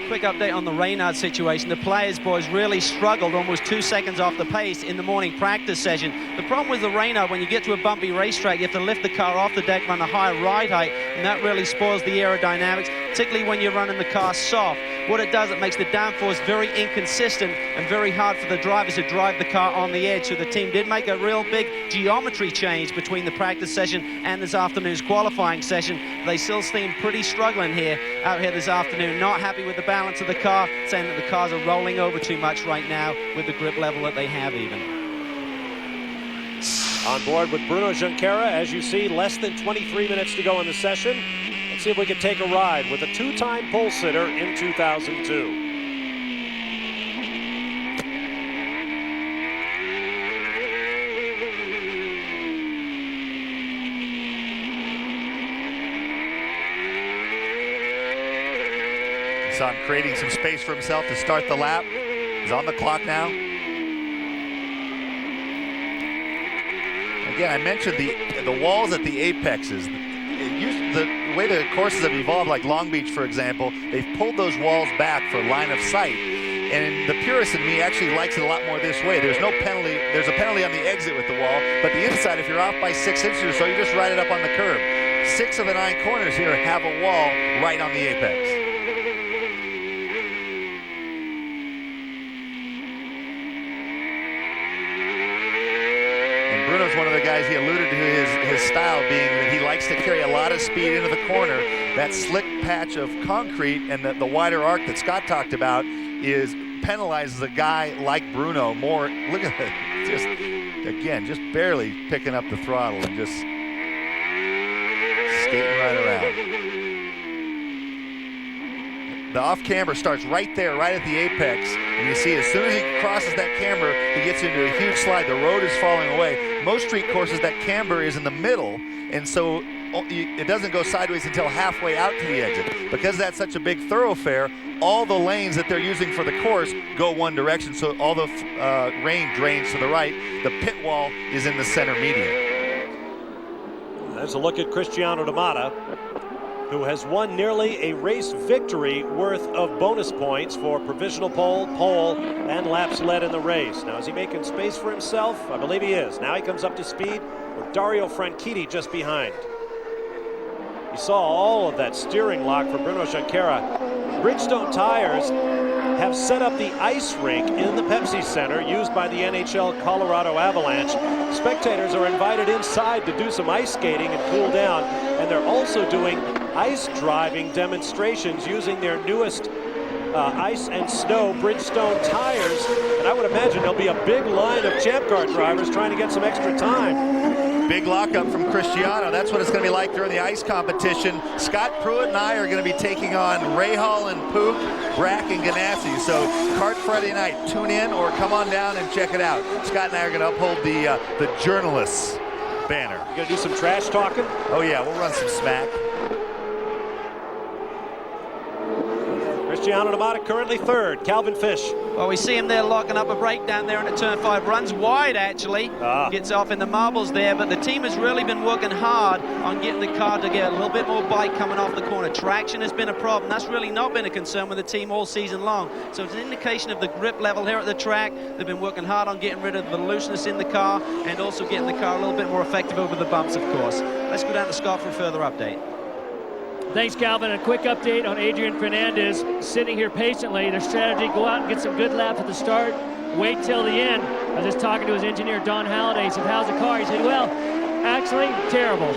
Quick update on the Reynard situation. The players, boys, really struggled, almost 2 seconds off the pace in the morning practice session. The problem with the Reynard, when you get to a bumpy racetrack, you have to lift the car off the deck, run a higher ride height, and that really spoils the aerodynamics, particularly when you're running the car soft. What it does, it makes the downforce very inconsistent and very hard for the drivers to drive the car on the edge. So the team did make a real big geometry change between the practice session and this afternoon's qualifying session. They still seem pretty struggling out here this afternoon, not happy with the balance of the car, saying that the cars are rolling over too much right now with the grip level that they have even. On board with Bruno Junqueira, as you see, less than 23 minutes to go in the session. Let's see if we can take a ride with a two-time pole sitter in 2002. Saw him creating some space for himself to start the lap. He's on the clock now. Again, I mentioned the walls at the apexes. The way the courses have evolved, like Long Beach, for example, they've pulled those walls back for line of sight. And the purist in me actually likes it a lot more this way. There's no penalty. There's a penalty on the exit with the wall, but the inside, if you're off by 6 inches or so, you just ride it up on the curb. 6 of the 9 corners here have a wall right on the apex. Bruno's one of the guys, he alluded to his style being that he likes to carry a lot lot of speed into the corner. That slick patch of concrete and the wider arc that Scott talked about penalizes a guy like Bruno more. Look at it, just barely picking up the throttle and just skating right around. The off-camber starts right there, right at the apex, and you see as soon as he crosses that camber, he gets into a huge slide. The road is falling away. Most street courses, that camber is in the middle, and so it doesn't go sideways until halfway out to the exit. Because that's such a big thoroughfare, all the lanes that they're using for the course go one direction, so all the rain drains to the right. The pit wall is in the center median. There's a look at Cristiano Damata, who has won nearly a race victory worth of bonus points for provisional pole, and laps led in the race. Now, is he making space for himself? I believe he is. Now he comes up to speed with Dario Franchitti just behind. You saw all of that steering lock for Bruno Junqueira. Bridgestone tires have set up the ice rink in the Pepsi Center used by the NHL Colorado Avalanche. Spectators are invited inside to do some ice skating and cool down, and they're also doing ice driving demonstrations using their newest ice and snow Bridgestone tires. And I would imagine there'll be a big line of Champ Car drivers trying to get some extra time. Big lockup from Cristiano. That's what it's going to be like during the ice competition. Scott Pruitt and I are going to be taking on Rahal and Pook, Brack and Ganassi. So Kart Friday night, tune in or come on down and check it out. Scott and I are going to uphold the journalists banner. You going to do some trash talking? Oh yeah, we'll run some smack. Cristiano Damata currently third. Calvin Fish. Well, we see him there locking up a breakdown there into turn 5. Runs wide, actually. Gets off in the marbles there, but the team has really been working hard on getting the car to get a little bit more bite coming off the corner. Traction has been a problem. That's really not been a concern with the team all season long. So it's an indication of the grip level here at the track. They've been working hard on getting rid of the looseness in the car and also getting the car a little bit more effective over the bumps, of course. Let's go down to Scott for a further update. Thanks, Calvin. A quick update on Adrian Fernandez sitting here patiently. Their strategy, go out and get some good laps at the start, wait till the end. I was just talking to his engineer, Don Halliday. He said, how's the car? He said, well, actually, terrible.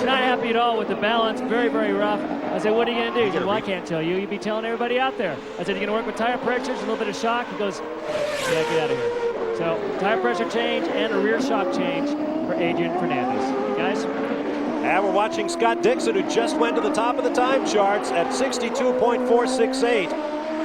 Not happy at all with the balance. Very, very rough. I said, what are you going to do? He said, well, I can't tell you. You'd be telling everybody out there. I said, you're going to work with tire pressures, a little bit of shock. He goes, yeah, get out of here. So, tire pressure change and a rear shock change for Adrian Fernandez. Guys? And we're watching Scott Dixon, who just went to the top of the time charts at 62.468.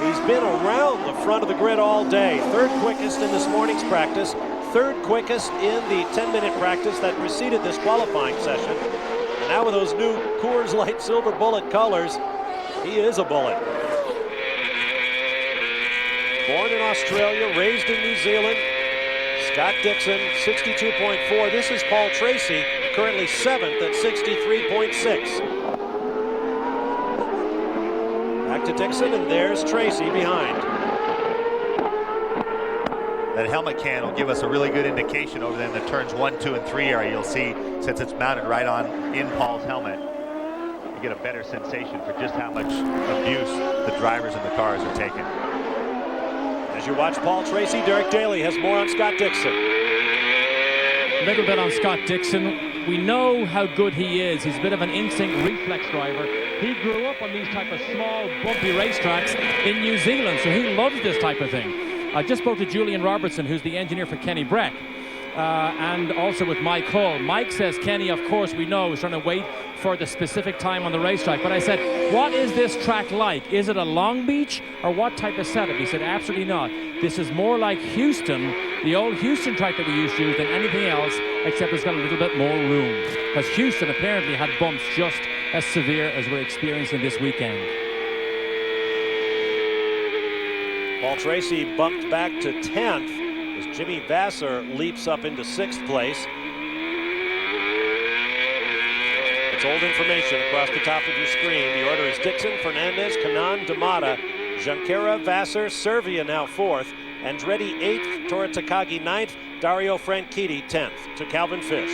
He's been around the front of the grid all day. Third quickest in this morning's practice. Third quickest in the 10-minute practice that preceded this qualifying session. And now with those new Coors Light Silver Bullet colors, he is a bullet. Born in Australia, raised in New Zealand. Scott Dixon, 62.4. This is Paul Tracy, currently 7th at 63.6. Back to Dixon, and there's Tracy behind. That helmet can will give us a really good indication over there in the turns 1, 2, and 3 area. You'll see, since it's mounted right on in Paul's helmet, you get a better sensation for just how much abuse the drivers in the cars are taking. As you watch Paul Tracy, Derek Daly has more on Scott Dixon. A little bit on Scott Dixon. We know how good he is. He's a bit of an instinct reflex driver. He grew up on these type of small, bumpy racetracks in New Zealand, so he loves this type of thing. I just spoke to Julian Robertson, who's the engineer for Kenny Breck, and also with Mike Hull. Mike says Kenny, of course, we know, is trying to wait for the specific time on the racetrack. But I said, what is this track like? Is it a Long Beach or what type of setup? He said, absolutely not. This is more like Houston, the old Houston track that we used to use, than anything else, except it's got a little bit more room. Because Houston apparently had bumps just as severe as we're experiencing this weekend. Paul Tracy bumped back to 10th as Jimmy Vasser leaps up into 6th place. It's old information across the top of your screen. The order is Dixon, Fernandez, Kanaan, Damata, Junqueira, Vasser, Servia now 4th, Andretti 8th, Tora Takagi 9th, Dario Franchitti 10th. To Calvin Fish.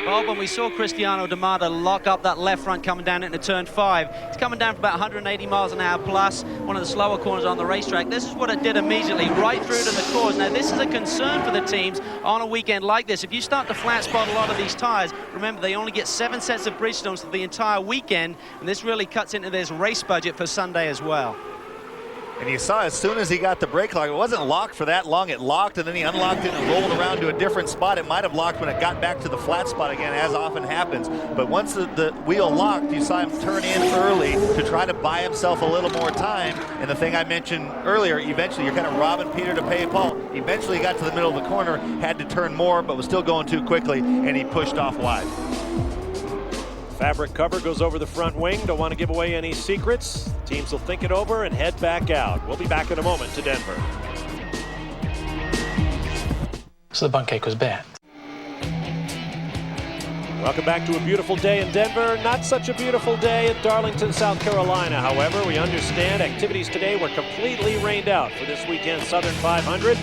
Bob, when we saw Cristiano D'Amato lock up that left front coming down into turn 5, it's coming down for about 180 miles an hour plus, one of the slower corners on the racetrack. This is what it did immediately, right through to the cores. Now, this is a concern for the teams on a weekend like this. If you start to flat spot a lot of these tires, remember, they only get 7 sets of Bridgestones for the entire weekend, and this really cuts into this race budget for Sunday as well. And you saw as soon as he got the brake lock, it wasn't locked for that long. It locked, and then he unlocked it and rolled around to a different spot. It might have locked when it got back to the flat spot again, as often happens. But once the wheel locked, you saw him turn in early to try to buy himself a little more time. And the thing I mentioned earlier, eventually you're kind of robbing Peter to pay Paul. Eventually he got to the middle of the corner, had to turn more, but was still going too quickly, and he pushed off wide. Fabric cover goes over the front wing. Don't want to give away any secrets. Teams will think it over and head back out. We'll be back in a moment to Denver. So the bunk cake was bad. Welcome back to a beautiful day in Denver. Not such a beautiful day at Darlington, South Carolina. However, we understand activities today were completely rained out for this weekend's Southern 500.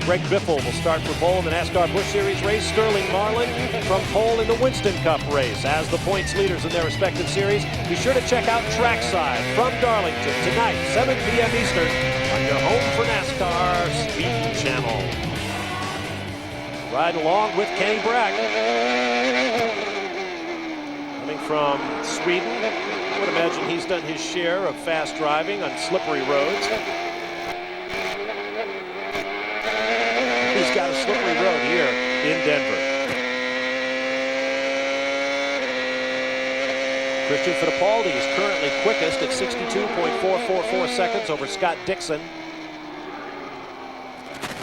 Greg Biffle will start for pole in the NASCAR Busch Series race. Sterling Marlin from pole in the Winston Cup race as the points leaders in their respective series. Be sure to check out Trackside from Darlington tonight, 7 p.m. Eastern on your home for NASCAR Speed Channel. Riding along with Kenny Brack. Coming from Sweden. I would imagine he's done his share of fast driving on slippery roads. He's got a slippery road here in Denver. Christian Fittipaldi is currently quickest at 62.444 seconds over Scott Dixon.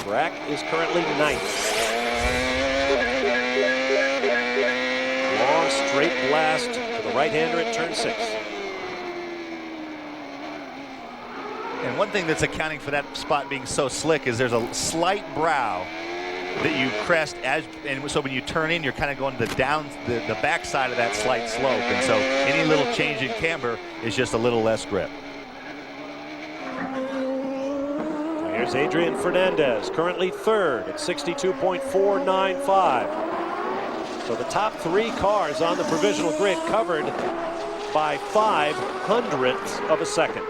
Brack is currently 9th. Long straight blast to the right-hander at turn 6. And one thing that's accounting for that spot being so slick is there's a slight brow that you crest and so when you turn in, you're kind of going to the back side of that slight slope, and so any little change in camber is just a little less grip. Here's Adrian Fernandez, currently 3rd at 62.495. So the top 3 cars on the provisional grid covered by 0.05 of a second.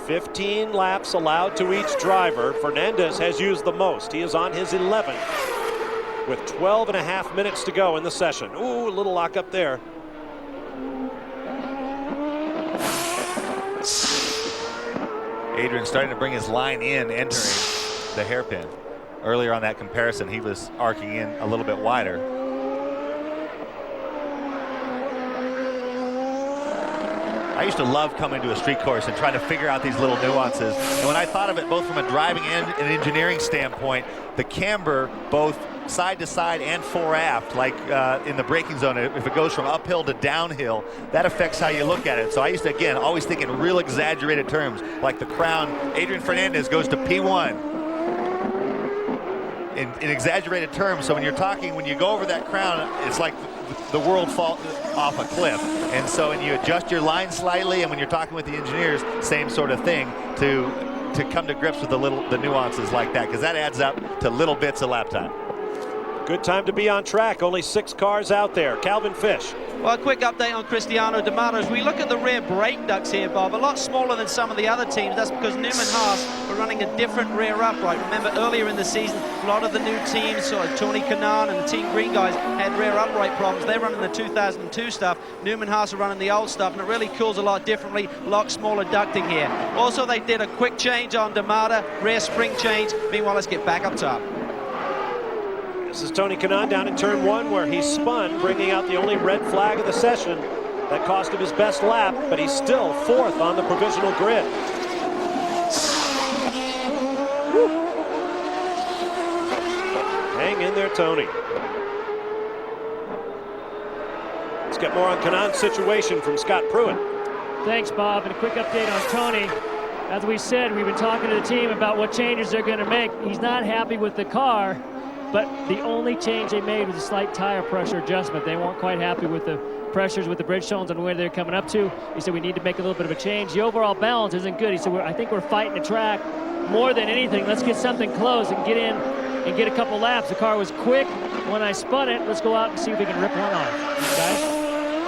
15 laps allowed to each driver. Fernandez has used the most. He is on his 11th with 12.5 minutes to go in the session. Ooh, a little lock up there. Adrian starting to bring his line in, entering the hairpin. Earlier on that comparison, he was arcing in a little bit wider. I used to love coming to a street course and trying to figure out these little nuances. And when I thought of it both from a driving and an engineering standpoint, the camber, both side to side and fore aft, like in the braking zone, if it goes from uphill to downhill, that affects how you look at it. So I used to, again, always think in real exaggerated terms, like the crown. Adrian Fernandez goes to P1 in exaggerated terms. So when you're talking, when you go over that crown, it's like the world falls off a cliff. And so when you adjust your line slightly, and when you're talking with the engineers, same sort of thing, to come to grips with the nuances like that, because that adds up to little bits of lap time. Good time to be on track. Only 6 cars out there. Calvin Fish. Well, a quick update on Cristiano D'Amato. As we look at the rear brake ducts here, Bob, a lot smaller than some of the other teams. That's because Newman Haas were running a different rear upright. Remember, earlier in the season, a lot of the new teams, sort of Tony Kanaan and the Team Green guys, had rear upright problems. They're running the 2002 stuff. Newman Haas are running the old stuff, and it really cools a lot differently, a lot smaller ducting here. Also, they did a quick change on D'Amato, rear spring change. Meanwhile, let's get back up top. This is Tony Kanaan down in turn 1 where he spun, bringing out the only red flag of the session. That cost him his best lap, but he's still 4th on the provisional grid. Woo. Hang in there, Tony. Let's get more on Kanaan's situation from Scott Pruitt. Thanks, Bob, and a quick update on Tony. As we said, we've been talking to the team about what changes they're going to make. He's not happy with the car, but the only change they made was a slight tire pressure adjustment. They weren't quite happy with the pressures with the Bridgestones and where they're coming up to. He said we need to make a little bit of a change. The overall balance isn't good. He said I think we're fighting the track more than anything. Let's get something close and get in and get a couple laps. The car was quick when I spun it. Let's go out and see if we can rip one off. Guys?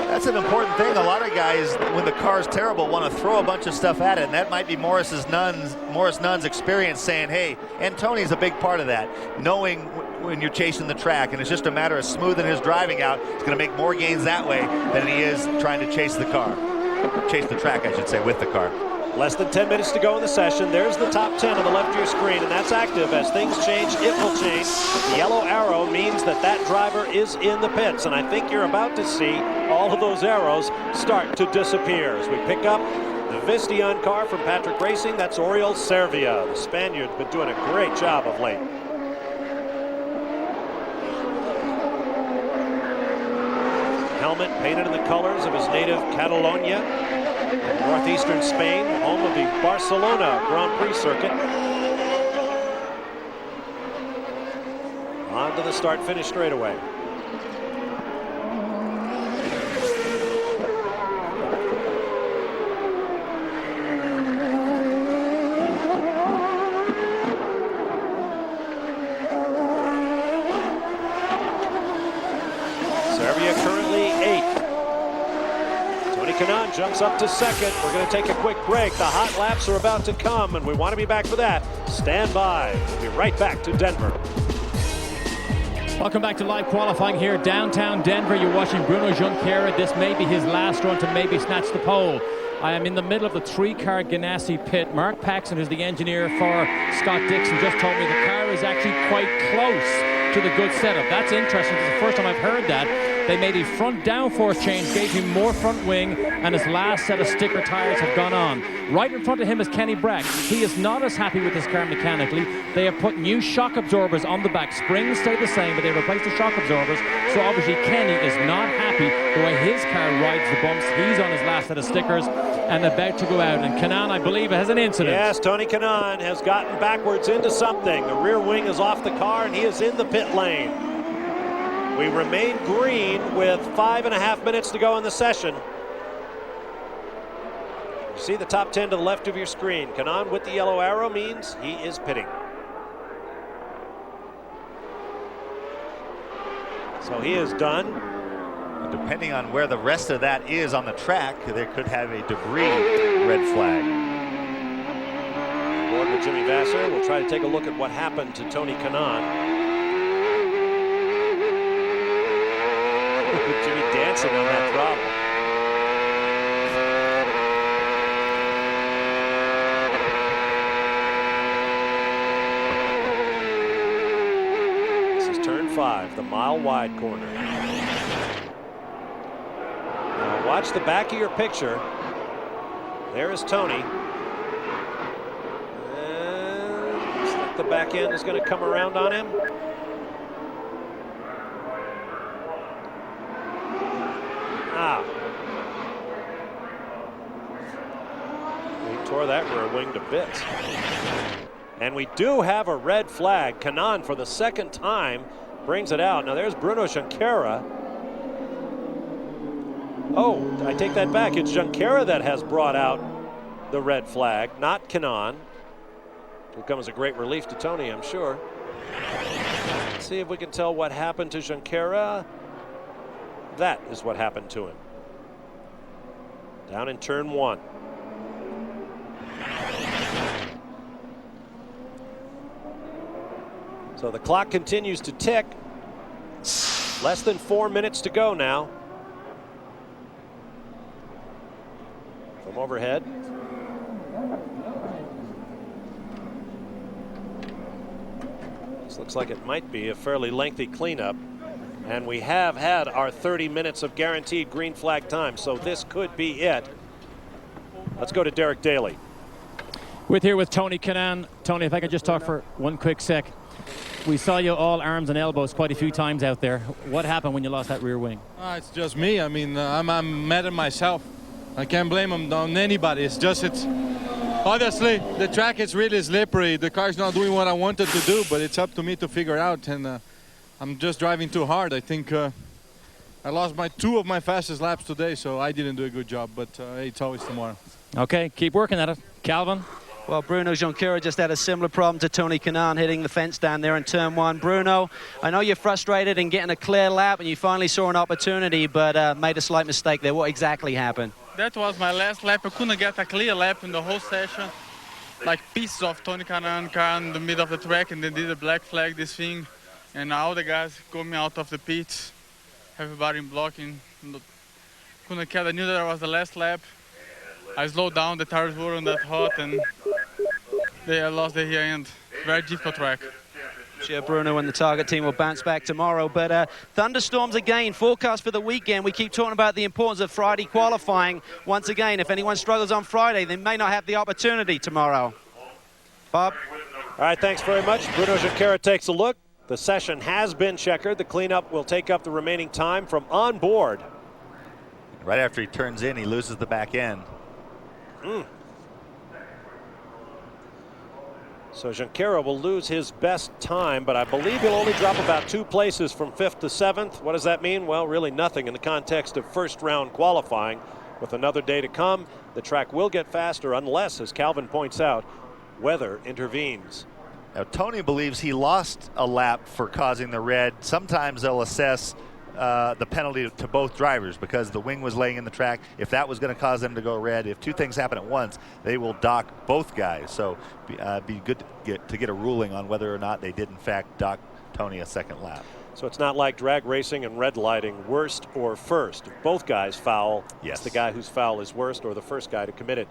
That's an important thing. A lot of guys, when the car's terrible, want to throw a bunch of stuff at it, and that might be Morris Nunn's experience saying, hey, and Tony's a big part of that, knowing when you're chasing the track, and it's just a matter of smoothing his driving out. He's going to make more gains that way than he is trying to chase the track, I should say, with the car. Less than 10 minutes to go in the session. There's the top 10 on the left of your screen, and that's active. As things change, it will change. The yellow arrow means that that driver is in the pits, and I think you're about to see all of those arrows start to disappear. As we pick up the Visteon car from Patrick Racing, that's Oriol Servia. The Spaniard's been doing a great job of late. Helmet painted in the colors of his native Catalonia, northeastern Spain, home of the Barcelona Grand Prix circuit. On to the start-finish straightaway. Servia currently 8th. Tony Kanaan jumps up to 2nd. We're going to take a quick break. The hot laps are about to come, and we want to be back for that. Stand by. We'll be right back to Denver. Welcome back to live qualifying here downtown Denver. You're watching Bruno Junqueira. This may be his last run to maybe snatch the pole. I am in the middle of the 3-car Ganassi pit. Mark Paxson, who's the engineer for Scott Dixon, just told me the car is actually quite close to the good setup. That's interesting. It's the first time I've heard that. They made a front downforce change, gave him more front wing, and his last set of sticker tires have gone on. Right in front of him is Kenny Brack. He is not as happy with his car mechanically. They have put new shock absorbers on the back. Springs stay the same, but they replaced the shock absorbers. So obviously Kenny is not happy the way his car rides the bumps. He's on his last set of stickers and about to go out. And Kanaan, I believe, has an incident. Yes, Tony Kanaan has gotten backwards into something. The rear wing is off the car, and he is in the pit lane. We remain green with 5.5 minutes to go in the session. You see the top 10 to the left of your screen. Kanaan with the yellow arrow means he is pitting. So he is done. Depending on where the rest of that is on the track, there could have a debris red flag. On board with Jimmy Vasser, we'll try to take a look at what happened to Tony Kanaan. Jimmy dancing on that throttle. This is turn 5, the mile-wide corner. Now watch the back of your picture. There is Tony. And looks like the back end is going to come around on him. We tore that rear wing to bits. And we do have a red flag. Kanaan, for the second time, brings it out. Now there's Bruno Junqueira. Oh, I take that back. It's Junqueira that has brought out the red flag, not Kanaan. Will come as a great relief to Tony, I'm sure. Let's see if we can tell what happened to Junqueira. That is what happened to him. Down in turn 1. So the clock continues to tick. Less than 4 minutes to go now. From overhead. This looks like it might be a fairly lengthy cleanup. And we have had our 30 minutes of guaranteed green flag time, so this could be it. Let's go to Derek Daly. Here with Tony Kanaan. Tony, if I could just talk for one quick sec. We saw you all arms and elbows quite a few times out there. What happened when you lost that rear wing? It's just me. I mean, I'm mad at myself. I can't blame him on anybody. It's obviously the track is really slippery. The car's not doing what I wanted to do, but it's up to me to figure out. And I'm just driving too hard. I think I lost 2 of my fastest laps today, so I didn't do a good job. But hey, it's always tomorrow. Okay, keep working at it. Calvin? Well, Bruno Junqueira just had a similar problem to Tony Kanaan hitting the fence down there in turn 1. Bruno, I know you're frustrated in getting a clear lap and you finally saw an opportunity, but made a slight mistake there. What exactly happened? That was my last lap. I couldn't get a clear lap in the whole session. Like pieces of Tony Kanaan car in the middle of the track, and they did a black flag, this thing. And all the guys got me out of the pits. Everybody blocking. Couldn't get, I knew that was the last lap. I slowed down, the tires weren't that hot, and they lost the rear end. Very difficult track. Sure, Bruno and the Target team will bounce back tomorrow, but thunderstorms again, forecast for the weekend. We keep talking about the importance of Friday qualifying. Once again, if anyone struggles on Friday, they may not have the opportunity tomorrow. Bob? All right, thanks very much. Bruno Junqueira takes a look. The session has been checkered. The cleanup will take up the remaining time from on board. Right after he turns in, he loses the back end. So Junqueira will lose his best time, but I believe he'll only drop about 2 places from 5th to 7th. What does that mean? Well, really nothing in the context of first round qualifying. With another day to come, the track will get faster unless, as Calvin points out, weather intervenes. Now, Tony believes he lost a lap for causing the red. Sometimes they'll assess the penalty to both drivers because the wing was laying in the track. If that was going to cause them to go red, if 2 things happen at once, they will dock both guys. So be good to get a ruling on whether or not they did in fact dock Tony a second lap. So it's not like drag racing and red lighting, worst or first. If both guys foul, yes, it's the guy whose foul is worst or the first guy to commit it.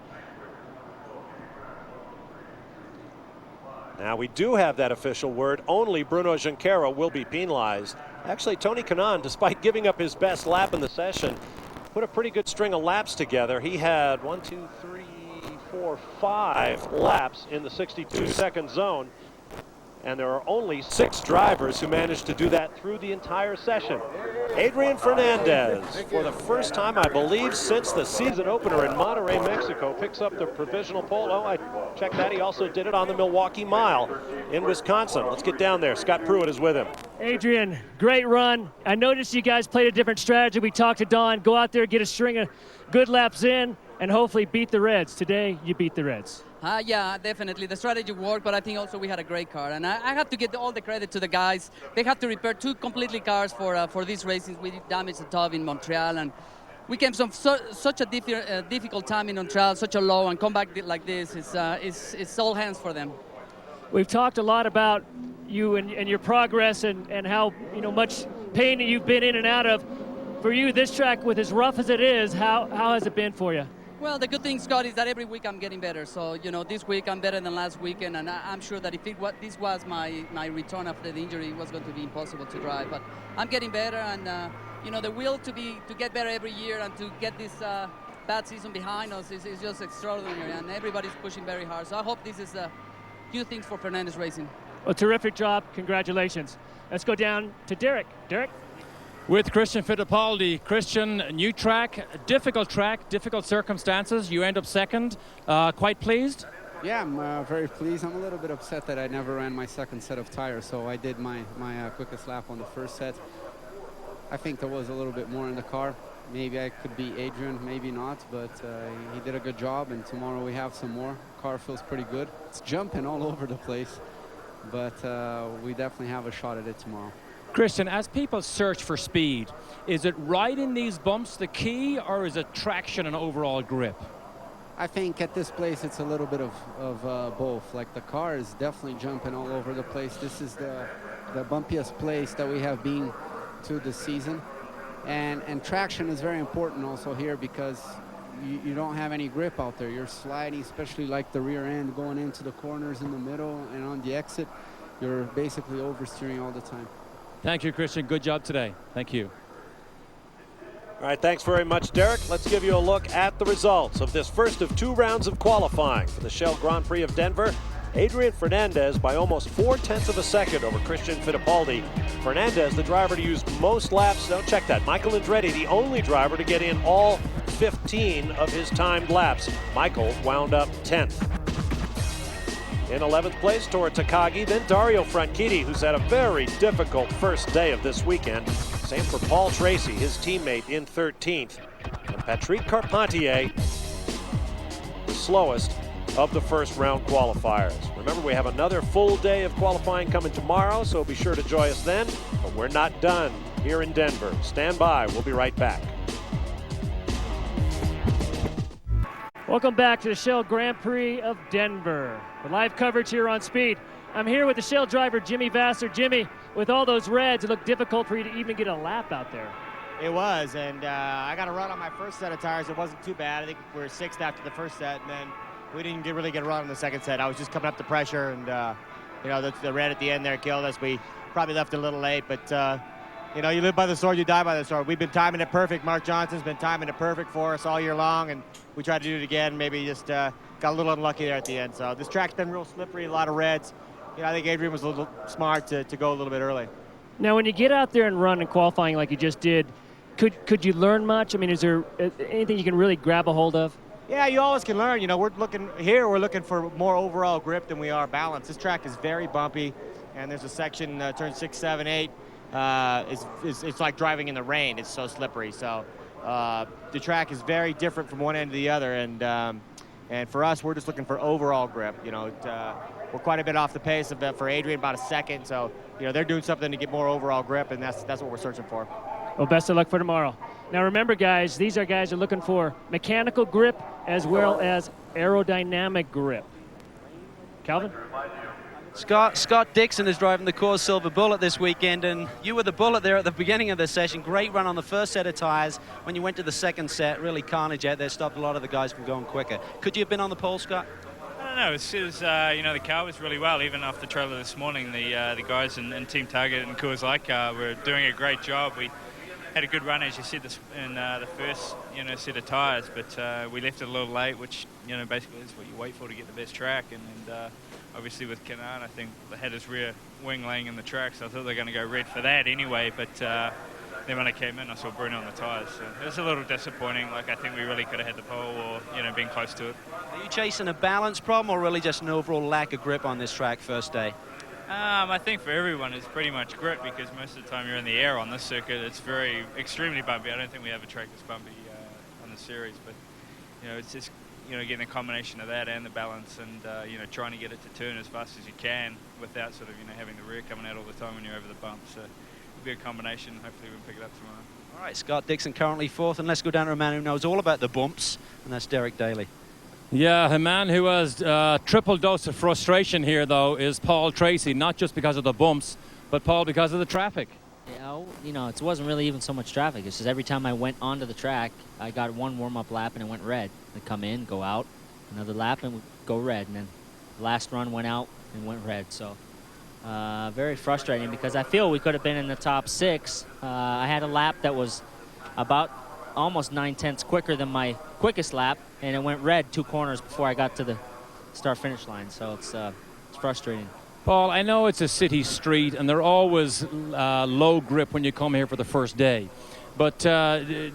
Now we do have that official word. Only Bruno Junqueira will be penalized. Actually, Tony Kanaan, despite giving up his best lap in the session, put a pretty good string of laps together. He had 1, 2, 3, 4, 5 laps in the 62-second zone. And there are only 6 drivers who managed to do that through the entire session. Adrian Fernandez, for the first time, I believe, since the season opener in Monterrey, Mexico, picks up the provisional pole. Oh, I checked that. He also did it on the Milwaukee Mile in Wisconsin. Let's get down there. Scott Pruitt is with him. Adrian, great run. I noticed you guys played a different strategy. We talked to Don. Go out there, get a string of good laps in, and hopefully beat the Reds. Today, you beat the Reds. Yeah, definitely. The strategy worked, but I think also we had a great car. And I have to give all the credit to the guys. They have to repair 2 completely cars for these races. We damaged the top in Montreal, and we came from such a difficult time in Montreal, such a low, and come back like this. It's all hands for them. We've talked a lot about you and your progress and how much pain that you've been in and out of. For you, this track, with as rough as it is, how has it been for you? Well, the good thing, Scott, is that every week I'm getting better. So, this week I'm better than last weekend, and I'm sure that if this was my return after the injury, it was going to be impossible to drive. But I'm getting better, and the will to get better every year and to get this bad season behind us is just extraordinary, and everybody's pushing very hard. So I hope this is good things for Fernandez Racing. Well, terrific job. Congratulations. Let's go down to Derek. Derek? With Christian Fittipaldi. Christian, new track, difficult circumstances. You end up second. Quite pleased? Yeah, I'm very pleased. I'm a little bit upset that I never ran my second set of tires, so I did my quickest lap on the first set. I think there was a little bit more in the car. Maybe I could be Adrian, maybe not, but he did a good job, and tomorrow we have some more. Car feels pretty good. It's jumping all over the place, but we definitely have a shot at it tomorrow. Christian, as people search for speed, is it riding these bumps the key, or is it traction and overall grip? I think at this place it's a little bit of both. Like, the car is definitely jumping all over the place. This is the bumpiest place that we have been to this season. And traction is very important also here because you don't have any grip out there. You're sliding, especially like the rear end going into the corners in the middle and on the exit. You're basically oversteering all the time. Thank you, Christian. Good job today. Thank you. All right, thanks very much, Derek. Let's give you a look at the results of this first of 2 rounds of qualifying for the Shell Grand Prix of Denver. Adrian Fernandez by almost 0.4 of a second over Christian Fittipaldi. Fernandez, the driver to use most laps. Now check that. Michael Andretti, the only driver to get in all 15 of his timed laps. Michael wound up 10th. In 11th place, Tora Takagi, then Dario Franchitti, who's had a very difficult first day of this weekend. Same for Paul Tracy, his teammate, in 13th. And Patrick Carpentier, the slowest of the first round qualifiers. Remember, we have another full day of qualifying coming tomorrow, so be sure to join us then. But we're not done here in Denver. Stand by. We'll be right back. Welcome back to the Shell Grand Prix of Denver. The live coverage here on Speed. I'm here with the Shell driver, Jimmy Vasser. Jimmy, with all those reds, it looked difficult for you to even get a lap out there. It was, and I got a run on my first set of tires. It wasn't too bad. I think we were sixth after the first set, and then we didn't really get a run on the second set. I was just coming up to pressure, and you know, the red at the end there killed us. We probably left a little late, but you know, you live by the sword, you die by the sword. We've been timing it perfect. Mark Johnson's been timing it perfect for us all year long, and we tried to do it again. Maybe just got a little unlucky there at the end. So this track's been real slippery, a lot of reds. You know, I think Adrian was a little smart to go a little bit early. Now, when you get out there and run in qualifying like you just did, could you learn much? I mean, is there anything you can really grab a hold of? Yeah, you always can learn. You know, we're looking for more overall grip than we are balance. This track is very bumpy, and there's a section, turn 6, 7, 8. It's like driving in the rain. It's so slippery. So the track is very different from one end to the other, and for us, we're just looking for overall grip. You know, we're quite a bit off the pace of for Adrian, about a second. So you know, they're doing something to get more overall grip, and that's what we're searching for. Well, best of luck for tomorrow. Now remember, guys, these are guys who are looking for mechanical grip as well as aerodynamic grip. Calvin? Scott Dixon is driving the Coors Silver Bullet this weekend, and you were the Bullet there at the beginning of the session. Great run on the first set of tires. When you went to the second set, really carnage out there, stopped a lot of the guys from going quicker. Could you have been on the pole, Scott? I don't know. It was, you know, the car was really well. Even off the trailer this morning, the guys in Team Target and Coors Light car were doing a great job. We had a good run, as you said, in the first, you know, set of tires, but we left it a little late, which, you know, basically is what you wait for to get the best track. And obviously with Kanaan, I think they had his rear wing laying in the track, so I thought they were going to go red for that anyway. But then when I came in, I saw Bruno on the tires, so it was a little disappointing. Like, I think we really could have had the pole, or, you know, been close to it. Are you chasing a balance problem, or really just an overall lack of grip on this track first day? I think for everyone it's pretty much grip, because most of the time you're in the air on this circuit. It's extremely bumpy. I don't think we have a track that's bumpy on the series, but you know, it's just, you know, getting a combination of that and the balance, and you know, trying to get it to turn as fast as you can without sort of, you know, having the rear coming out all the time when you're over the bump. So it'll be a combination. Hopefully we can pick it up tomorrow. All right, Scott Dixon currently fourth, and let's go down to a man who knows all about the bumps, and that's Derek Daly. Yeah, a man who has triple dose of frustration here, though, is Paul Tracy, not just because of the bumps, but, Paul, because of the traffic. Yeah, you know, it wasn't really even so much traffic. It's just every time I went onto the track, I got one warm-up lap and it went red. I'd come in, go out, another lap and go red, and then the last run went out and went red. So very frustrating, because I feel we could have been in the top 6. I had a lap that was about almost 9/10 quicker than my quickest lap, and it went red 2 corners before I got to the start-finish line. So it's frustrating. Paul, I know it's a city street, and they're always low grip when you come here for the first day. But do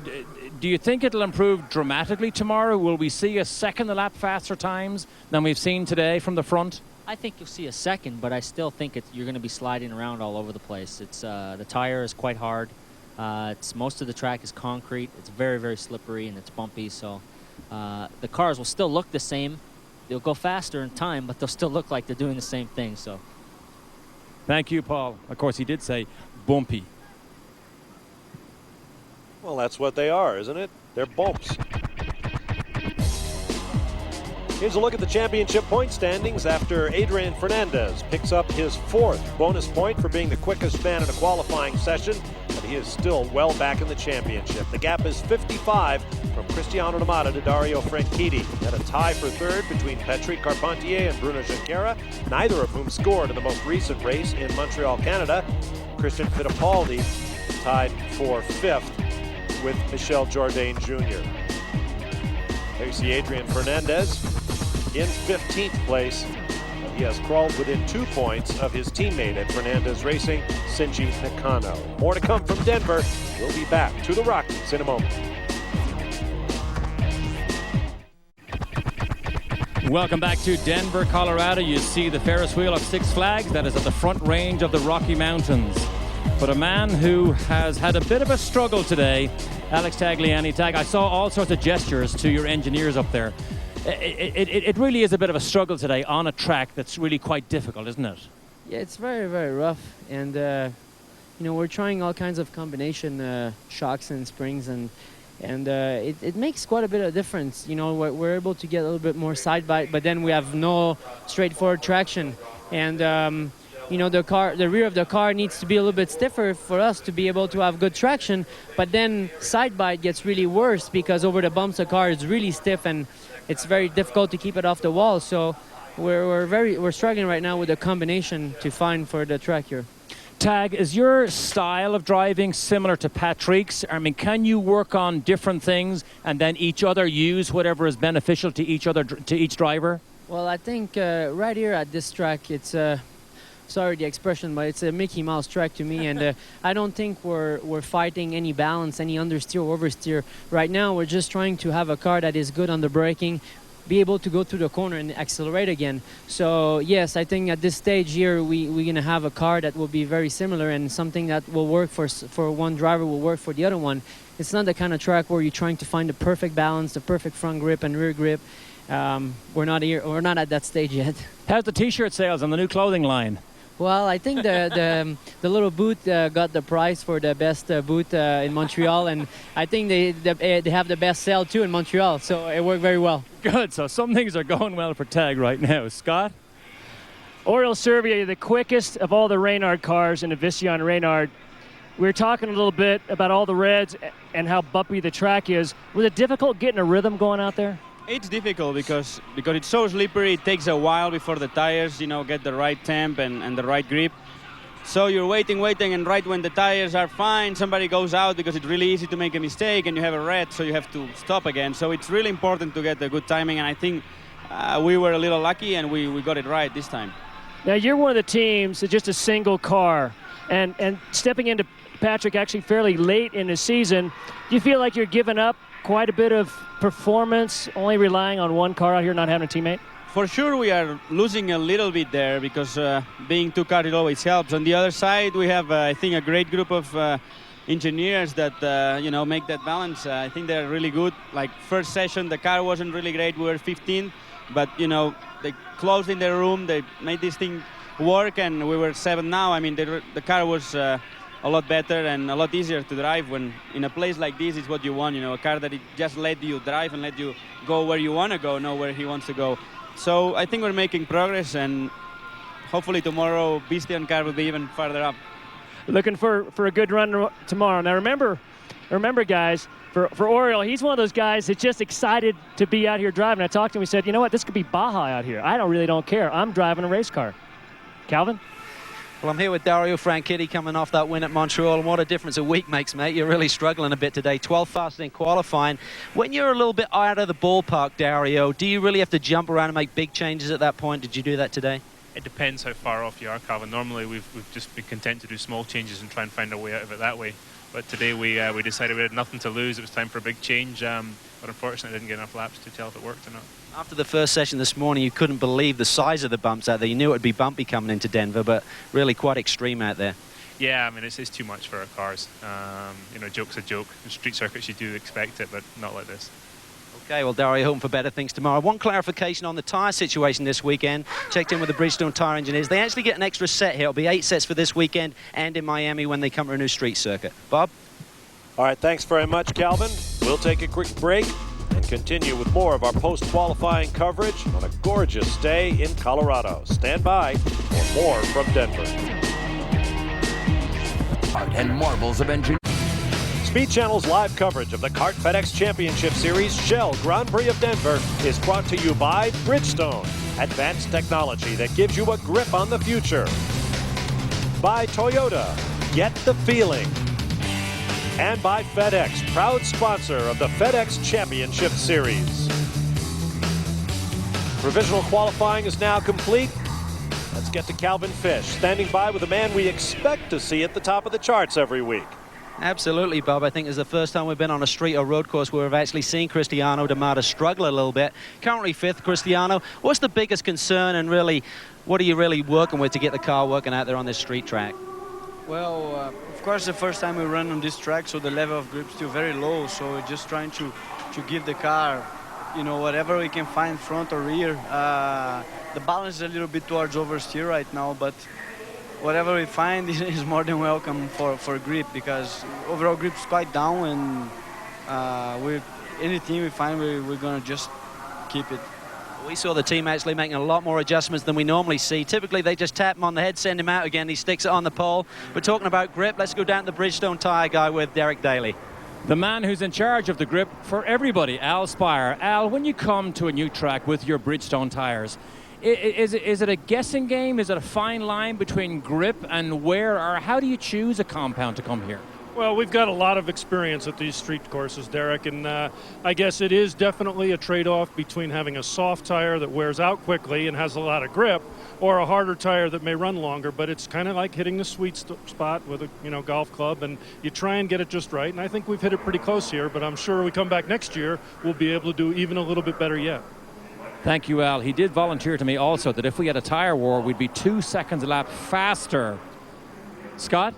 you think it'll improve dramatically tomorrow? Will we see a second a lap faster times than we've seen today from the front? I think you'll see a second, but I still think you're going to be sliding around all over the place. It's the tire is quite hard. Most of the track is concrete. It's very, very slippery, and it's bumpy. So the cars will still look the same. They'll go faster in time, but they'll still look like they're doing the same thing. So, thank you, Paul. Of course, he did say bumpy. Well, that's what they are, isn't it? They're bumps. Here's a look at the championship point standings after Adrian Fernandez picks up his 4th bonus point for being the quickest man in a qualifying session, but he is still well back in the championship. The gap is 55 from Cristiano D'Amato to Dario Franchitti. At a tie for 3rd between Patrick Carpentier and Bruno Junqueira, neither of whom scored in the most recent race in Montreal, Canada. Christian Fittipaldi tied for 5th with Michel Jourdain Jr. There you see Adrian Fernandez in 15th place. He has crawled within 2 points of his teammate at Fernandez Racing, Shinji Nakano. More to come from Denver. We'll be back to the Rockies in a moment. Welcome back to Denver, Colorado. You see the Ferris wheel of Six Flags that is at the front range of the Rocky Mountains. But a man who has had a bit of a struggle today, Alex Tagliani. Tag, I saw all sorts of gestures to your engineers up there. it really is a bit of a struggle today on a track that's really quite difficult, isn't it? Yeah, it's very, very rough. And, you know, we're trying all kinds of combination shocks and springs, and it makes quite a bit of difference. You know, we're able to get a little bit more side bite, but then we have no straightforward traction. And, you know, the rear of the car needs to be a little bit stiffer for us to be able to have good traction. But then side bite gets really worse because over the bumps the car is really stiff and it's very difficult to keep it off the wall. So we're struggling right now with a combination to find for the track here. Tag, is your style of driving similar to Patrick's? I mean, can you work on different things and then each other use whatever is beneficial to each driver? Well, I think right here at this track, it's sorry the expression, but it's a Mickey Mouse track to me, and I don't think we're fighting any balance, any understeer or oversteer. Right now, we're just trying to have a car that is good on the braking, be able to go through the corner and accelerate again. So yes, I think at this stage here, we're gonna have a car that will be very similar, and something that will work for one driver will work for the other one. It's not the kind of track where you're trying to find the perfect balance, the perfect front grip and rear grip. We're not here. We're not at that stage yet. How's the T-shirt sales on the new clothing line? Well, I think the little boot got the prize for the best boot in Montreal, and I think they have the best sale too in Montreal, so it worked very well. Good, so some things are going well for Tag right now. Scott? Oriol Servier, the quickest of all the Reynard cars in the Visteon Reynard. We were talking a little bit about all the reds and how bumpy the track is. Was it difficult getting a rhythm going out there? It's difficult because it's so slippery. It takes a while before the tires, you know, get the right temp and the right grip. So you're waiting, and right when the tires are fine, somebody goes out because it's really easy to make a mistake and you have a red, so you have to stop again. So it's really important to get the good timing, and I think we were a little lucky and we got it right this time. Now you're one of the teams that's just a single car, and stepping into Patrick actually fairly late in the season, do you feel like you're giving up quite a bit of performance, only relying on one car out here, not having a teammate? For sure, we are losing a little bit there because being two cars, it always helps. On the other side, we have, I think, a great group of engineers that, you know, make that balance. I think they're really good. Like, first session, the car wasn't really great. We were 15th, but, you know, they closed in their room. They made this thing work, and we were 7th now. I mean, the car was a lot better and a lot easier to drive when in a place like this is what you want, you know, a car that it just let you drive and let you go where you want to go, not where he wants to go. So I think we're making progress, and hopefully tomorrow Visteon car will be even farther up. Looking for a good run tomorrow. Now remember guys, for Oriol, he's one of those guys that's just excited to be out here driving. I talked to him, he said, you know what, this could be Baja out here. I really don't care. I'm driving a race car. Calvin? Well, I'm here with Dario Franchitti coming off that win at Montreal, and what a difference a week makes, mate. You're really struggling a bit today. 12th fastest in qualifying. When you're a little bit out of the ballpark, Dario, do you really have to jump around and make big changes at that point? Did you do that today? It depends how far off you are, Calvin. Normally, we've just been content to do small changes and try and find a way out of it that way. But today we decided we had nothing to lose. It was time for a big change, but unfortunately, I didn't get enough laps to tell if it worked or not. After the first session this morning, you couldn't believe the size of the bumps out there. You knew it would be bumpy coming into Denver, but really quite extreme out there. Yeah, I mean, it's too much for our cars. You know, joke's a joke. In street circuits, you do expect it, but not like this. Okay, well, Dario, hoping for better things tomorrow. One clarification on the tyre situation this weekend. Checked in with the Bridgestone tyre engineers. They actually get an extra set here. It'll be 8 sets for this weekend and in Miami when they come to a new street circuit. Bob? All right, thanks very much, Calvin. We'll take a quick break and continue with more of our post-qualifying coverage on a gorgeous day in Colorado. Stand by for more from Denver. And marvels of engineering. Speed Channel's live coverage of the Kart FedEx Championship Series Shell Grand Prix of Denver is brought to you by Bridgestone, advanced technology that gives you a grip on the future. By Toyota, get the feeling. And by FedEx, proud sponsor of the FedEx Championship Series. Provisional qualifying is now complete. Let's get to Calvin Fish, standing by with a man we expect to see at the top of the charts every week. Absolutely, Bob. I think it's the first time we've been on a street or road course where we've actually seen Cristiano D'Amato struggle a little bit. Currently 5th, Cristiano. What's the biggest concern, and really, what are you really working with to get the car working out there on this street track? Well, of course, the first time we run on this track, so the level of grip is still very low. So we're just trying to give the car you know, whatever we can find front or rear. The balance is a little bit towards oversteer right now, but whatever we find is more than welcome for grip, because overall grip is quite down, and with anything we find, we're going to just keep it. We saw the team actually making a lot more adjustments than we normally see. Typically, they just tap him on the head, send him out again. He sticks it on the pole. We're talking about grip. Let's go down to the Bridgestone tire guy with Derek Daly. The man who's in charge of the grip for everybody, Al Spire. Al, when you come to a new track with your Bridgestone tires, is it a guessing game? Is it a fine line between grip and wear, or how do you choose a compound to come here? Well, we've got a lot of experience at these street courses, Derek, and I guess it is definitely a trade-off between having a soft tire that wears out quickly and has a lot of grip, or a harder tire that may run longer. But it's kind of like hitting the sweet spot with a golf club, and you try and get it just right. And I think we've hit it pretty close here, but I'm sure we come back next year, we'll be able to do even a little bit better yet. Thank you, Al. He did volunteer to me also that if we had a tire war, we'd be 2 seconds a lap faster. Scott?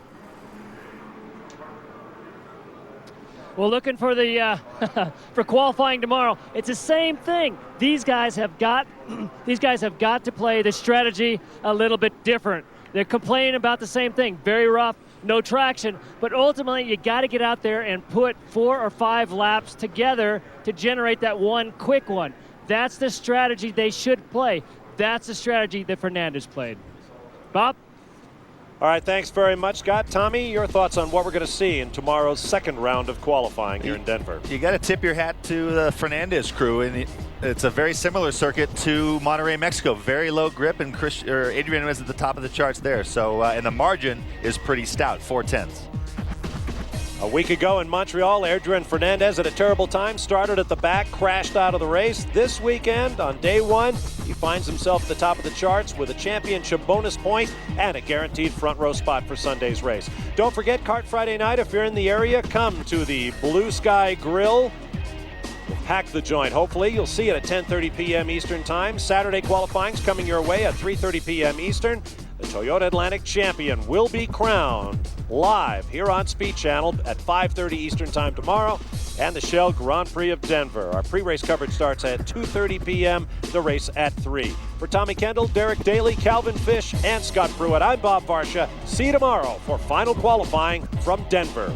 Well, looking for the for qualifying tomorrow, it's the same thing. These guys have got to play the strategy a little bit different. They're complaining about the same thing: very rough, no traction. But ultimately, you got to get out there and put 4 or 5 laps together to generate that one quick one. That's the strategy they should play. That's the strategy that Fernandez played. Bob? All right, thanks very much, Scott. Tommy, your thoughts on what we're going to see in tomorrow's second round of qualifying here in Denver? You got to tip your hat to the Fernandez crew, and it's a very similar circuit to Monterrey, Mexico. Very low grip, and Adrian was at the top of the charts there. So, and the margin is pretty stout, 4/10. A week ago in Montreal, Adrian Fernandez at a terrible time started at the back, crashed out of the race. This weekend, on day one, he finds himself at the top of the charts with a championship bonus point and a guaranteed front row spot for Sunday's race. Don't forget, Kart Friday night, if you're in the area, come to the Blue Sky Grill. We'll pack the joint. Hopefully, you'll see it at 10:30 p.m. Eastern Time. Saturday qualifying's coming your way at 3:30 p.m. Eastern. The Toyota Atlantic champion will be crowned live here on Speed Channel at 5:30 Eastern Time tomorrow, and the Shell Grand Prix of Denver. Our pre-race coverage starts at 2:30 p.m., the race at 3. For Tommy Kendall, Derek Daly, Calvin Fish, and Scott Pruitt, I'm Bob Varsha. See you tomorrow for final qualifying from Denver.